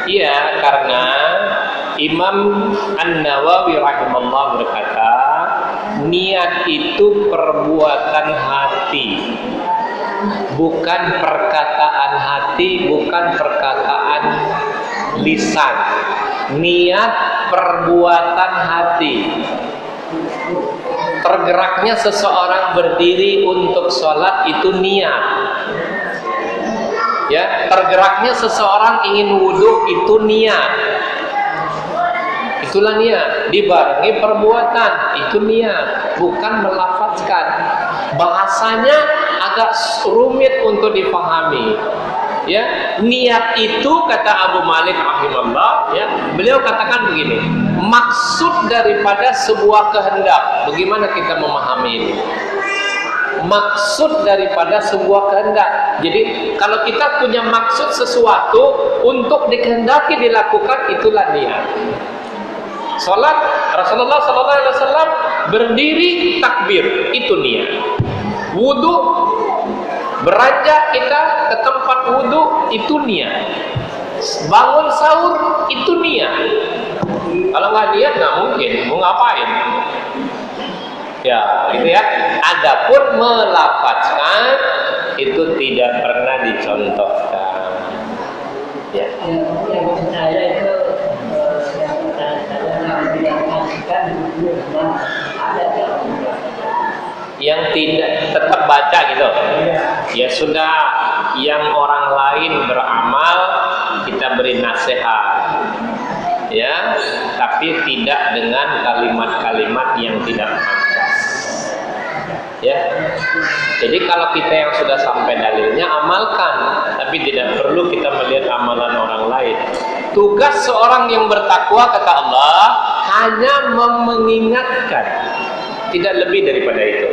S1: Iya, karena Imam An-Nawawi rahimahullah berkata, niat itu perbuatan hati, bukan perkataan hati, bukan perkataan lisan. Niat perbuatan hati. Tergeraknya seseorang berdiri untuk sholat itu niat. Ya, tergeraknya seseorang ingin wudhu itu niat. Itulah niat. Dibarengi perbuatan, itu niat, bukan melafazkan. Bahasanya agak rumit untuk dipahami. Ya, niat itu kata Abu Malik rahimahullah, ya, beliau katakan begini, maksud daripada sebuah kehendak. Bagaimana kita memahami ini? Maksud daripada sebuah kehendak. Jadi kalau kita punya maksud sesuatu untuk dikehendaki dilakukan, itulah niat. Salat Rasulullah SAW berdiri takbir, itu niat. Wudu, beranjak kita ke tempat wudu, itu niat. Bangun sahur, itu niat. Kalau nggak niat nggak mungkin. Mau ngapain? Ya, gitu ya. Adapun melafazkan itu tidak pernah dicontohkan. Ya.
S3: Yang saya itu
S1: yang tidak tetap baca gitu. Ya sudah, yang orang lain beramal kita beri nasihat. Ya, tapi tidak dengan kalimat-kalimat yang tidak pantas. Ya. Jadi kalau kita yang sudah sampai dalilnya amalkan, tapi tidak perlu kita melihat amalan orang lain. Tugas seorang yang bertakwa kata Allah hanya mengingatkan, tidak lebih daripada itu.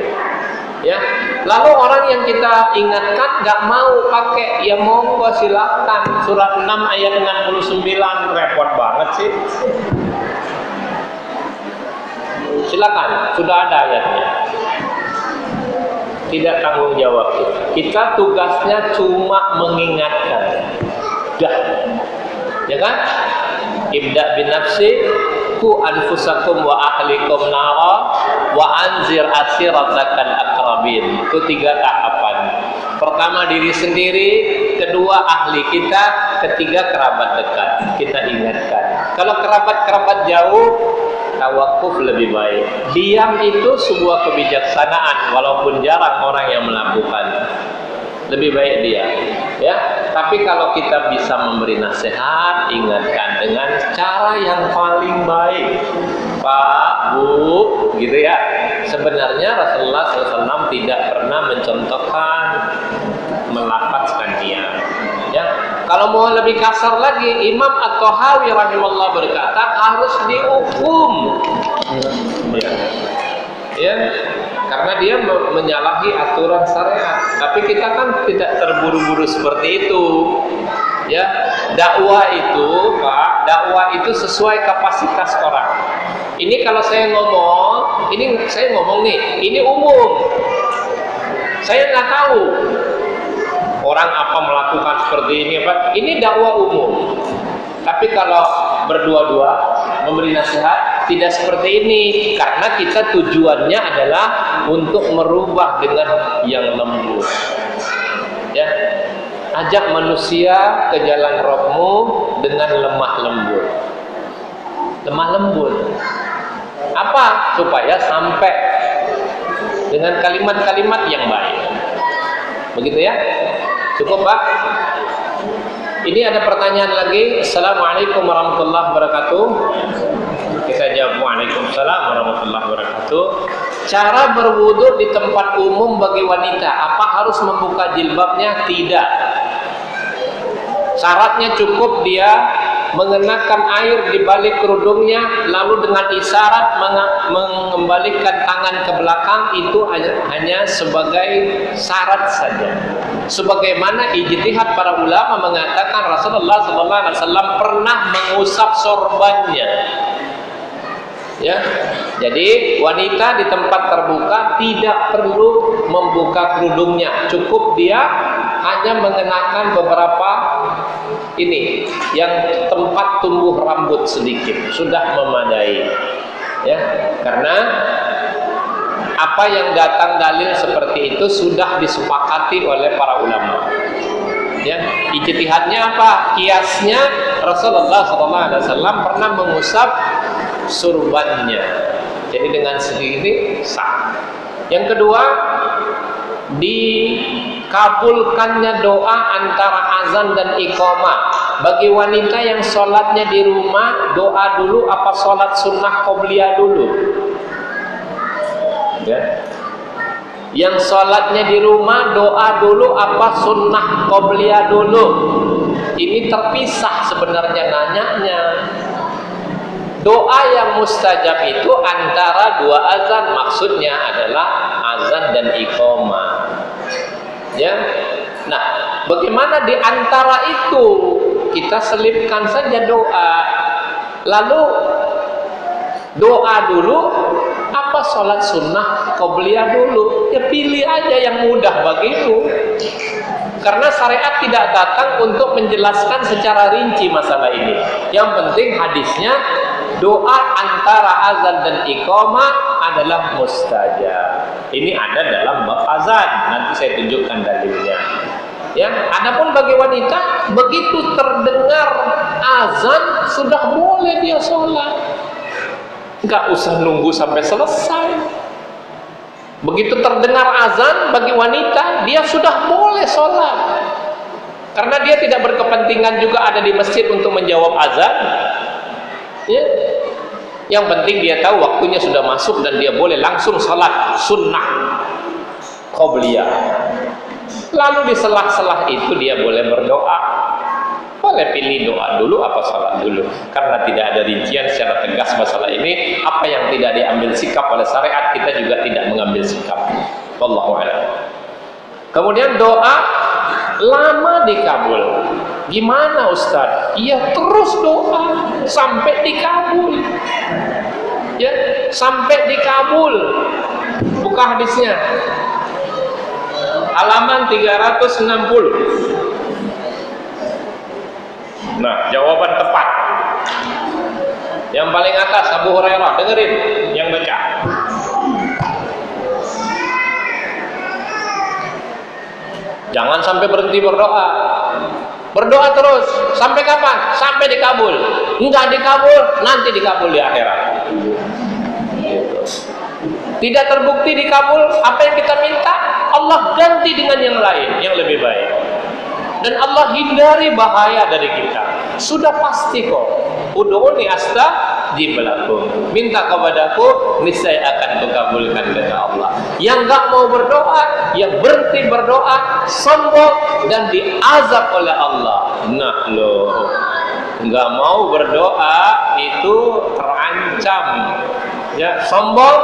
S1: Ya. Lalu orang yang kita ingatkan nggak mau pakai, ya monggo silakan. Surat 6 ayat 69, repot banget sih. Silakan, sudah ada ayatnya. Tidak tanggung jawab kita tugasnya cuma mengingatkan. Dah, ya kan? Ibda bin nafsi ku anfusakum wa ahlikum nara wa anzir asiratakal akrabin. Itu 3 tahapan. Pertama diri sendiri, kedua ahli kita, ketiga kerabat dekat. Kita ingatkan. Kalau kerabat-kerabat jauh, tawakuf lebih baik. Diam itu sebuah kebijaksanaan, walaupun jarang orang yang melakukan. Lebih baik diam, ya. Tapi kalau kita bisa memberi nasihat, ingatkan dengan cara yang paling baik. Pak, Bu, gitu ya. Sebenarnya Rasulullah SAW tidak pernah mencontohkan melafazkan diam. Ya. Kalau mau lebih kasar lagi, Imam At-Tahawi rahimahullah berkata harus dihukum. Ya, karena dia menyalahi aturan syariat. Tapi kita kan tidak terburu-buru seperti itu. Ya, dakwah itu, Pak, dakwah itu sesuai kapasitas orang. Ini kalau saya ngomong, ini saya ngomong nih, ini umum. Saya nggak tahu orang apa melakukan seperti ini, Pak. Ini dakwah umum. Tapi kalau berdua-dua memberi nasihat tidak seperti ini, karena kita tujuannya adalah untuk merubah dengan yang lembut. Ya, ajak manusia ke jalan Rabbmu dengan lemah lembut. Lemah lembut. Apa? Supaya sampai dengan kalimat-kalimat yang baik. Begitu ya? Cukup, Pak? Ini ada pertanyaan lagi. Assalamualaikum warahmatullahi wabarakatuh. Kita jawab waalaikumsalam warahmatullahi wabarakatuh. Cara berwudu di tempat umum bagi wanita, apa harus membuka jilbabnya? Tidak. Syaratnya cukup dia mengenakan air di balik kerudungnya, lalu dengan isyarat mengembalikan tangan ke belakang, itu hanya sebagai syarat saja. Sebagaimana ijtihad para ulama mengatakan Rasulullah SAW pernah mengusap sorbannya. Ya, jadi wanita di tempat terbuka tidak perlu membuka kerudungnya, cukup dia hanya mengenakan beberapa ini yang tempat tumbuh rambut sedikit, sudah memadai. Ya, karena apa yang datang dalil seperti itu sudah disepakati oleh para ulama. Ya, ijtihadnya apa? Kiasnya Rasulullah SAW pernah mengusap surbannya. Jadi dengan sendiri sah. Yang kedua, dikabulkannya doa antara azan dan iqamah. Bagi wanita yang sholatnya di rumah, doa dulu apa sholat sunnah qobliyah dulu? Ya. Yang sholatnya di rumah, doa dulu apa sunnah qobliyah dulu? Ini terpisah sebenarnya nanyanya. Doa yang mustajab itu antara dua azan, maksudnya adalah azan dan iqamah. Ya. Nah, bagaimana di antara itu? Kita selipkan saja doa. Lalu doa dulu apa sholat sunnah qobliyah dulu? Ya pilih aja yang mudah bagimu. Karena syariat tidak datang untuk menjelaskan secara rinci masalah ini. Yang penting hadisnya doa antara azan dan iqamah adalah mustajab. Ini ada dalam bab azan. Nanti saya tunjukkan dalilnya. Ya, adapun bagi wanita begitu terdengar azan sudah boleh dia sholat. Enggak usah nunggu sampai selesai. Begitu terdengar azan bagi wanita, dia sudah boleh sholat. Karena dia tidak berkepentingan juga ada di masjid untuk menjawab azan. Ya. Yang penting dia tahu waktunya sudah masuk dan dia boleh langsung sholat sunnah. qobliyah. Lalu di selah-selah itu dia boleh berdoa. Boleh pilih doa dulu apa salat dulu. Karena tidak ada rincian secara tegas masalah ini. Apa yang tidak diambil sikap oleh syariat, kita juga tidak mengambil sikap. Wallahu a'lam. Kemudian doa lama dikabul. Gimana Ustaz? Ya terus doa sampai dikabul. Ya, sampai dikabul. Buka hadisnya. Halaman 360. Nah, jawaban tepat. Yang paling atas Abu Hurairah, dengerin yang baca. Jangan sampai berhenti berdoa. Berdoa terus sampai kapan? Sampai dikabul. Enggak dikabul, nanti dikabul di akhirat. Tidak terbukti dikabul apa yang kita minta, Allah ganti dengan yang lain yang lebih baik. Dan Allah hindari bahaya dari kita. Sudah pasti kok. Ud'uni astajib lakum. Minta kepadaku, niscaya akan kukabulkan kata Allah. Yang enggak mau berdoa, yang berhenti berdoa, sombong dan diazab oleh Allah. Nah loh, enggak mau berdoa itu terancam. Ya, sombong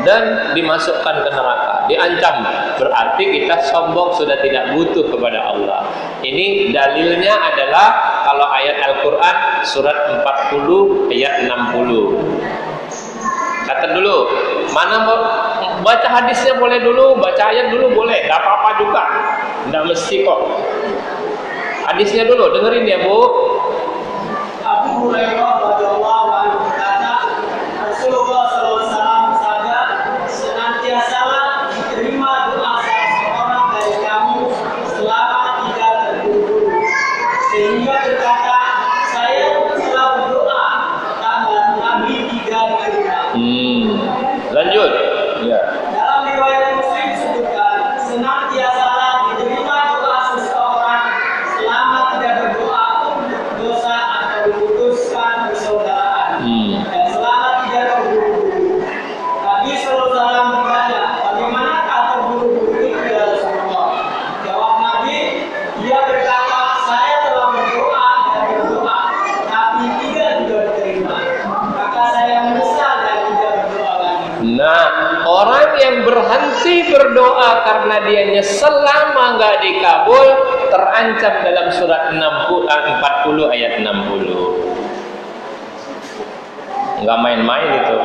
S1: dan dimasukkan ke neraka, diancam. Berarti kita sombong, sudah tidak butuh kepada Allah. Ini dalilnya adalah kalau ayat Al-Quran surat 40 ayat 60. Catat dulu. Mana baca hadisnya boleh dulu, baca ayat dulu boleh, tidak apa-apa juga. Tidak mesti kok. Hadisnya dulu, dengerin ya Bu.
S2: Abu Hurairah radhiyallahu anhu berkata, Rasulullah SAW bersabda, senantiasalah diterima doa salah seorang dari kamu selama tidak terburu-buru. Sehingga berkata, saya telah berdoa, tanggal Nabi tidak diterima.
S1: Lanjut. Ya.
S2: Dalam riwayat Muslim disebutkan, senantiasalah diterima doa seseorang selama tidak berdoa untuk dosa atau memutuskan persaudaraan, dan selama tidak terburu-buru. Nabi SAW bertanya, bagaimanakah terburu-buru itu ya Rasulullah? Jawab Nabi, dia berkata, saya telah berdoa dan berdoa, tapi tidak juga diterima. Maka saya menyesal dan tidak berdoa lagi.
S1: Nah, orang yang berhenti berdoa karena dia nyesel lama nggak dikabul, terancam dalam surat 40 ayat 60. Nggak main-main itu.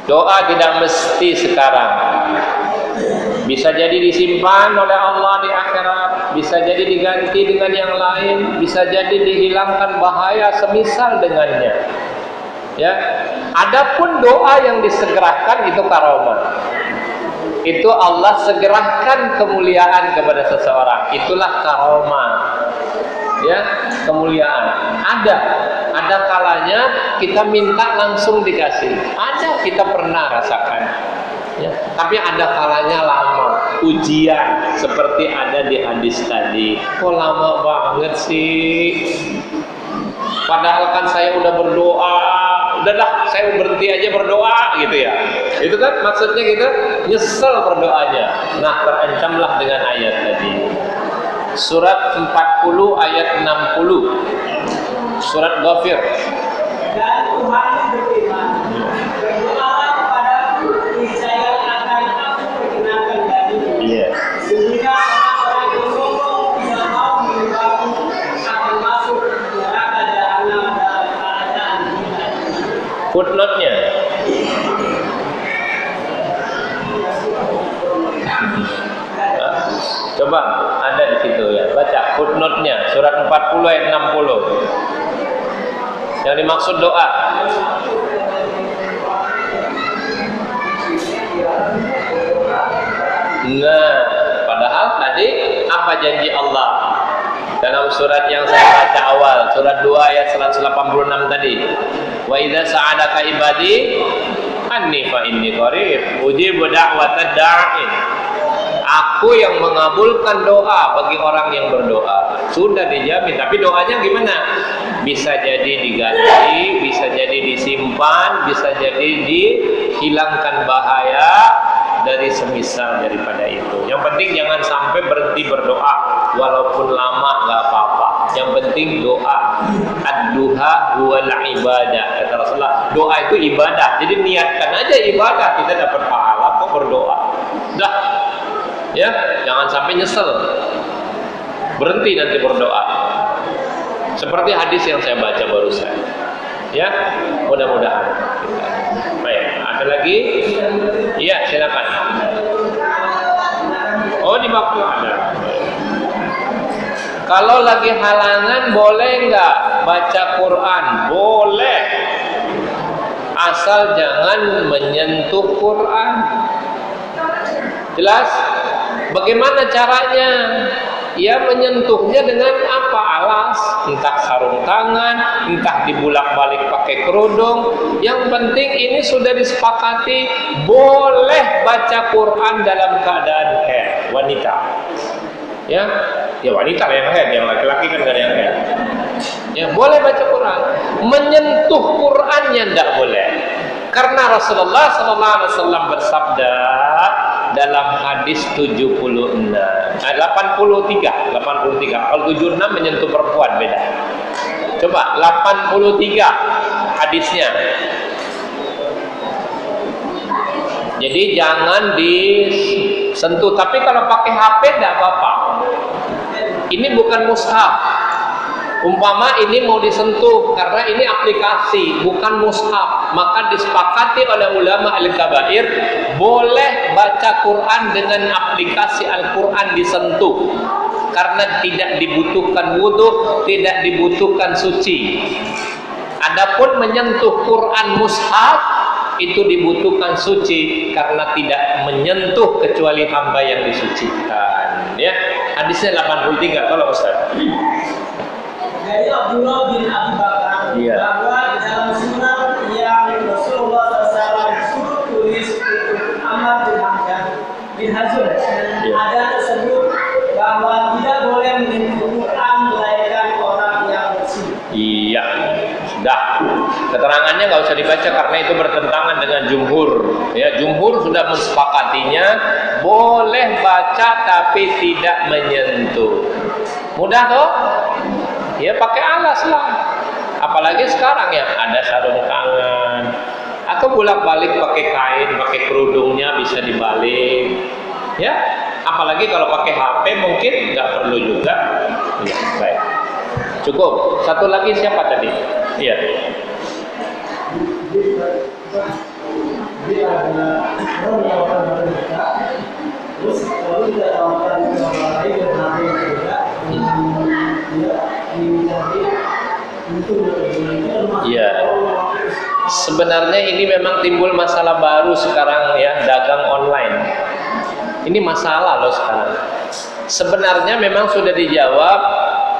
S1: Doa tidak mesti sekarang. Bisa jadi disimpan oleh Allah di akhirat, bisa jadi diganti dengan yang lain, bisa jadi dihilangkan bahaya semisal dengannya. Ya, adapun doa yang disegerakan itu karomah. Itu Allah segerakan kemuliaan kepada seseorang. Itulah karomah. Ya, kemuliaan. Ada kalanya kita minta langsung dikasih. Ada, kita pernah rasakan. Ya, tapi ada kalanya lama. Ujian seperti ada di hadis tadi. Kok lama banget sih? Padahal kan saya udah berdoa, udahlah saya berhenti aja berdoa gitu ya. Itu kan maksudnya kita nyesel berdoanya. Nah, terancamlah dengan ayat tadi. Surat 40 ayat 60. Surat Ghafir.
S2: Dan Tuhan berfirman, berdoalah kepadaku, niscaya akan aku perkenankan bagimu. Sehingga orang-orang yang sombong tidak mau menyembahku akan masuk neraka jahanam dalam keadaan hina.
S1: Footnote-nya. Coba ada di situ ya. Baca footnote-nya surat 40 ayat 60. Yang dimaksud doa. Nah, padahal tadi apa janji Allah dalam surat yang saya baca awal, surat 2 ayat 186 tadi. Wa idza sa'alaka ibadi anni fa inni qarib ujibu da'watad da'i. Aku yang mengabulkan doa bagi orang yang berdoa. Sudah dijamin, tapi doanya gimana? Bisa jadi diganti, bisa jadi disimpan, bisa jadi dihilangkan bahaya, dari semisal daripada itu. Yang penting jangan sampai berhenti berdoa, walaupun lama nggak apa-apa. Yang penting doa. Ad-duha huwal ibadah, kata Rasulullah. Doa itu ibadah. Jadi niatkan aja ibadah, kita dapat pahala kok berdoa. Dah, ya, jangan sampai nyesel. Berhenti nanti berdoa. Seperti hadis yang saya baca barusan. Ya, mudah-mudahan. Baik, ada lagi? Iya, silakan. Oh, di waktu ada. Kalau lagi halangan boleh nggak baca Quran? Boleh. Asal jangan menyentuh Quran. Jelas? Bagaimana caranya? Ya menyentuhnya dengan apa? Alas, entah sarung tangan, entah dibulak-balik pakai kerudung. Yang penting ini sudah disepakati boleh baca Quran dalam keadaan haid, wanita. Ya wanita yang haid, yang laki-laki kan gak ada yang haid. Ya boleh baca Quran. Menyentuh Qurannya tidak boleh. Karena Rasulullah SAW bersabda dalam hadis 83. Kalau 76 menyentuh perempuan beda. Coba 83 hadisnya. Jadi jangan disentuh. Tapi kalau pakai HP tidak apa-apa. Ini bukan mushaf. Umpama ini mau disentuh karena ini aplikasi, bukan mushaf, maka disepakati oleh ulama al-kabair boleh baca Quran dengan aplikasi Al-Quran disentuh karena tidak dibutuhkan wudu, tidak dibutuhkan suci. Adapun menyentuh Quran mushaf itu dibutuhkan suci karena tidak menyentuh kecuali hamba yang disucikan. Ya, hadisnya 83 kalau Ustaz.
S2: Dari Abdullah bin Abi Bakar bahwa di dalam surat yang Rasulullah SAW suruh tulis untuk Amr bin Hazm ada tersebut bahwa tidak boleh menyentuh Quran melainkan orang yang bersih.
S1: Iya, sudah. Keterangannya nggak usah dibaca karena itu bertentangan dengan jumhur. Ya, jumhur sudah mensepakatinya boleh baca tapi tidak menyentuh. Mudah toh? Ya pakai alas lah. Apalagi sekarang ya ada sarung tangan atau bolak-balik pakai kain, pakai kerudungnya bisa dibalik. Ya, apalagi kalau pakai HP mungkin nggak perlu juga. Ya, baik. Cukup. Satu lagi siapa tadi? Iya. Ya, sebenarnya ini memang timbul masalah baru sekarang ya, dagang online. Ini masalah loh sekarang. Sebenarnya memang sudah dijawab.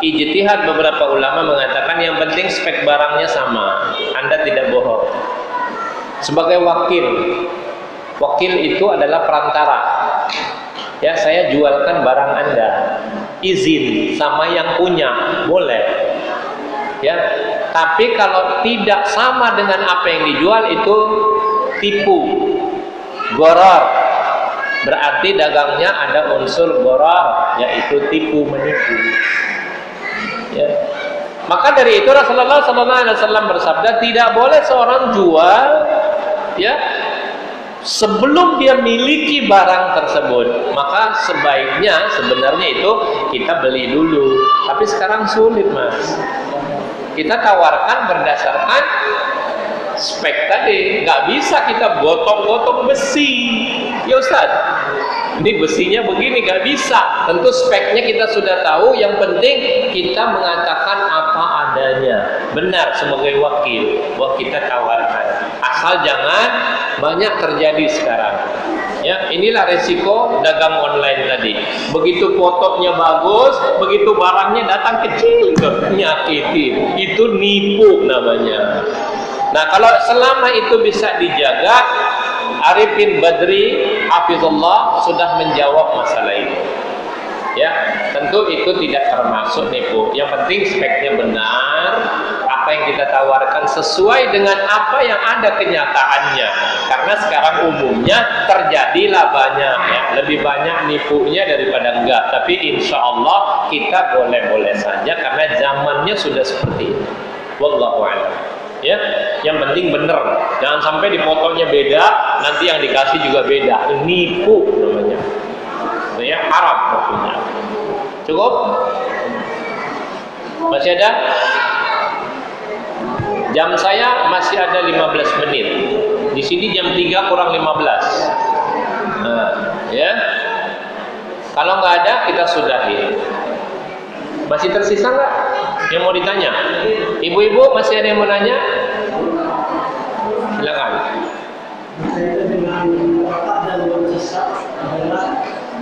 S1: Ijtihad beberapa ulama mengatakan yang penting spek barangnya sama. Anda tidak bohong. Sebagai wakil itu adalah perantara. Ya, saya jualkan barang Anda. Izin sama yang punya, boleh. Ya, tapi kalau tidak sama dengan apa yang dijual itu tipu, gharar. Berarti dagangnya ada unsur gharar, yaitu tipu menipu. Ya. Maka dari itu Rasulullah SAW bersabda tidak boleh seorang jual, ya, sebelum dia miliki barang tersebut. Maka sebaiknya sebenarnya itu kita beli dulu. Tapi sekarang sulit, Mas. Kita tawarkan berdasarkan spek tadi. Nggak bisa kita gotong-gotong besi. Ya Ustaz, ini besinya begini, nggak bisa. Tentu speknya kita sudah tahu. Yang penting kita mengatakan apa adanya. Benar sebagai wakil bahwa kita tawarkan. Asal jangan banyak terjadi sekarang. Ya, inilah resiko dagang online tadi. Begitu fotonya bagus, begitu barangnya datang kecil, nyakitin. Itu nipu namanya. Nah, kalau selama itu bisa dijaga, Arifin Badri hafizullah sudah menjawab masalah ini. Ya, tentu itu tidak termasuk nipu. Yang penting speknya benar, apa yang kita tawarkan sesuai dengan apa yang ada kenyataannya. Karena sekarang umumnya terjadilah banyak ya, lebih banyak nipunya daripada enggak. Tapi insya Allah kita boleh-boleh saja karena zamannya sudah seperti itu. Wallahu a'lam. Ya, yang penting bener. Jangan sampai dipoto-nya beda, nanti yang dikasih juga beda. Nipu namanya. Ya, haram maksudnya. Cukup? Masih ada? Jam saya masih ada 15 menit. Di sini jam 3 kurang 15. Nah, ya. Kalau nggak ada kita sudahi. Masih tersisa nggak yang mau ditanya? Ibu-ibu masih ada yang mau nanya? Silakan.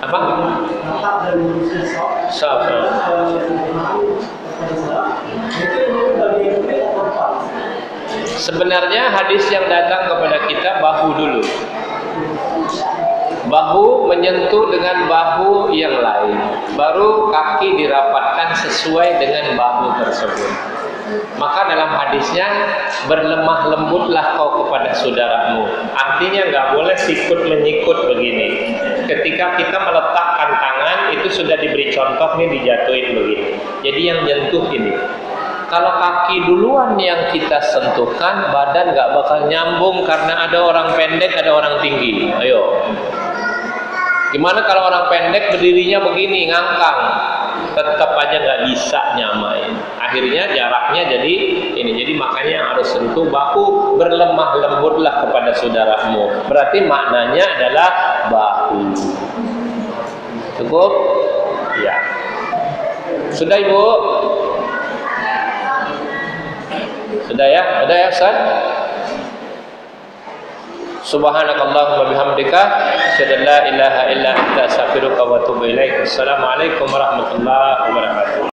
S1: Apa? Saf. Sebenarnya hadis yang datang kepada kita bahu dulu. Bahu menyentuh dengan bahu yang lain, baru kaki dirapatkan sesuai dengan bahu tersebut. Maka dalam hadisnya berlemah lembutlah kau kepada saudaramu. Artinya nggak boleh sikut menyikut begini. Ketika kita meletakkan tangan itu sudah diberi contoh nih, dijatuhin begini. Jadi yang nyentuh ini. Kalau kaki duluan yang kita sentuhkan, badan nggak bakal nyambung karena ada orang pendek, ada orang tinggi. Ayo. Gimana kalau orang pendek berdirinya begini, ngangkang, tetap aja nggak bisa nyamain. Akhirnya jaraknya jadi ini. Jadi makanya harus sentuh bahu, berlemah lembutlah kepada saudaramu. Berarti maknanya adalah bahu. Cukup? Ya. Sudah Ibu? Sudah ya? Sudah ya Ustaz? Subhanakallahumma bihamdika asyhadu an la ilaha illa anta astaghfiruka wa atubu ilaik. Assalamualaikum warahmatullahi wabarakatuh.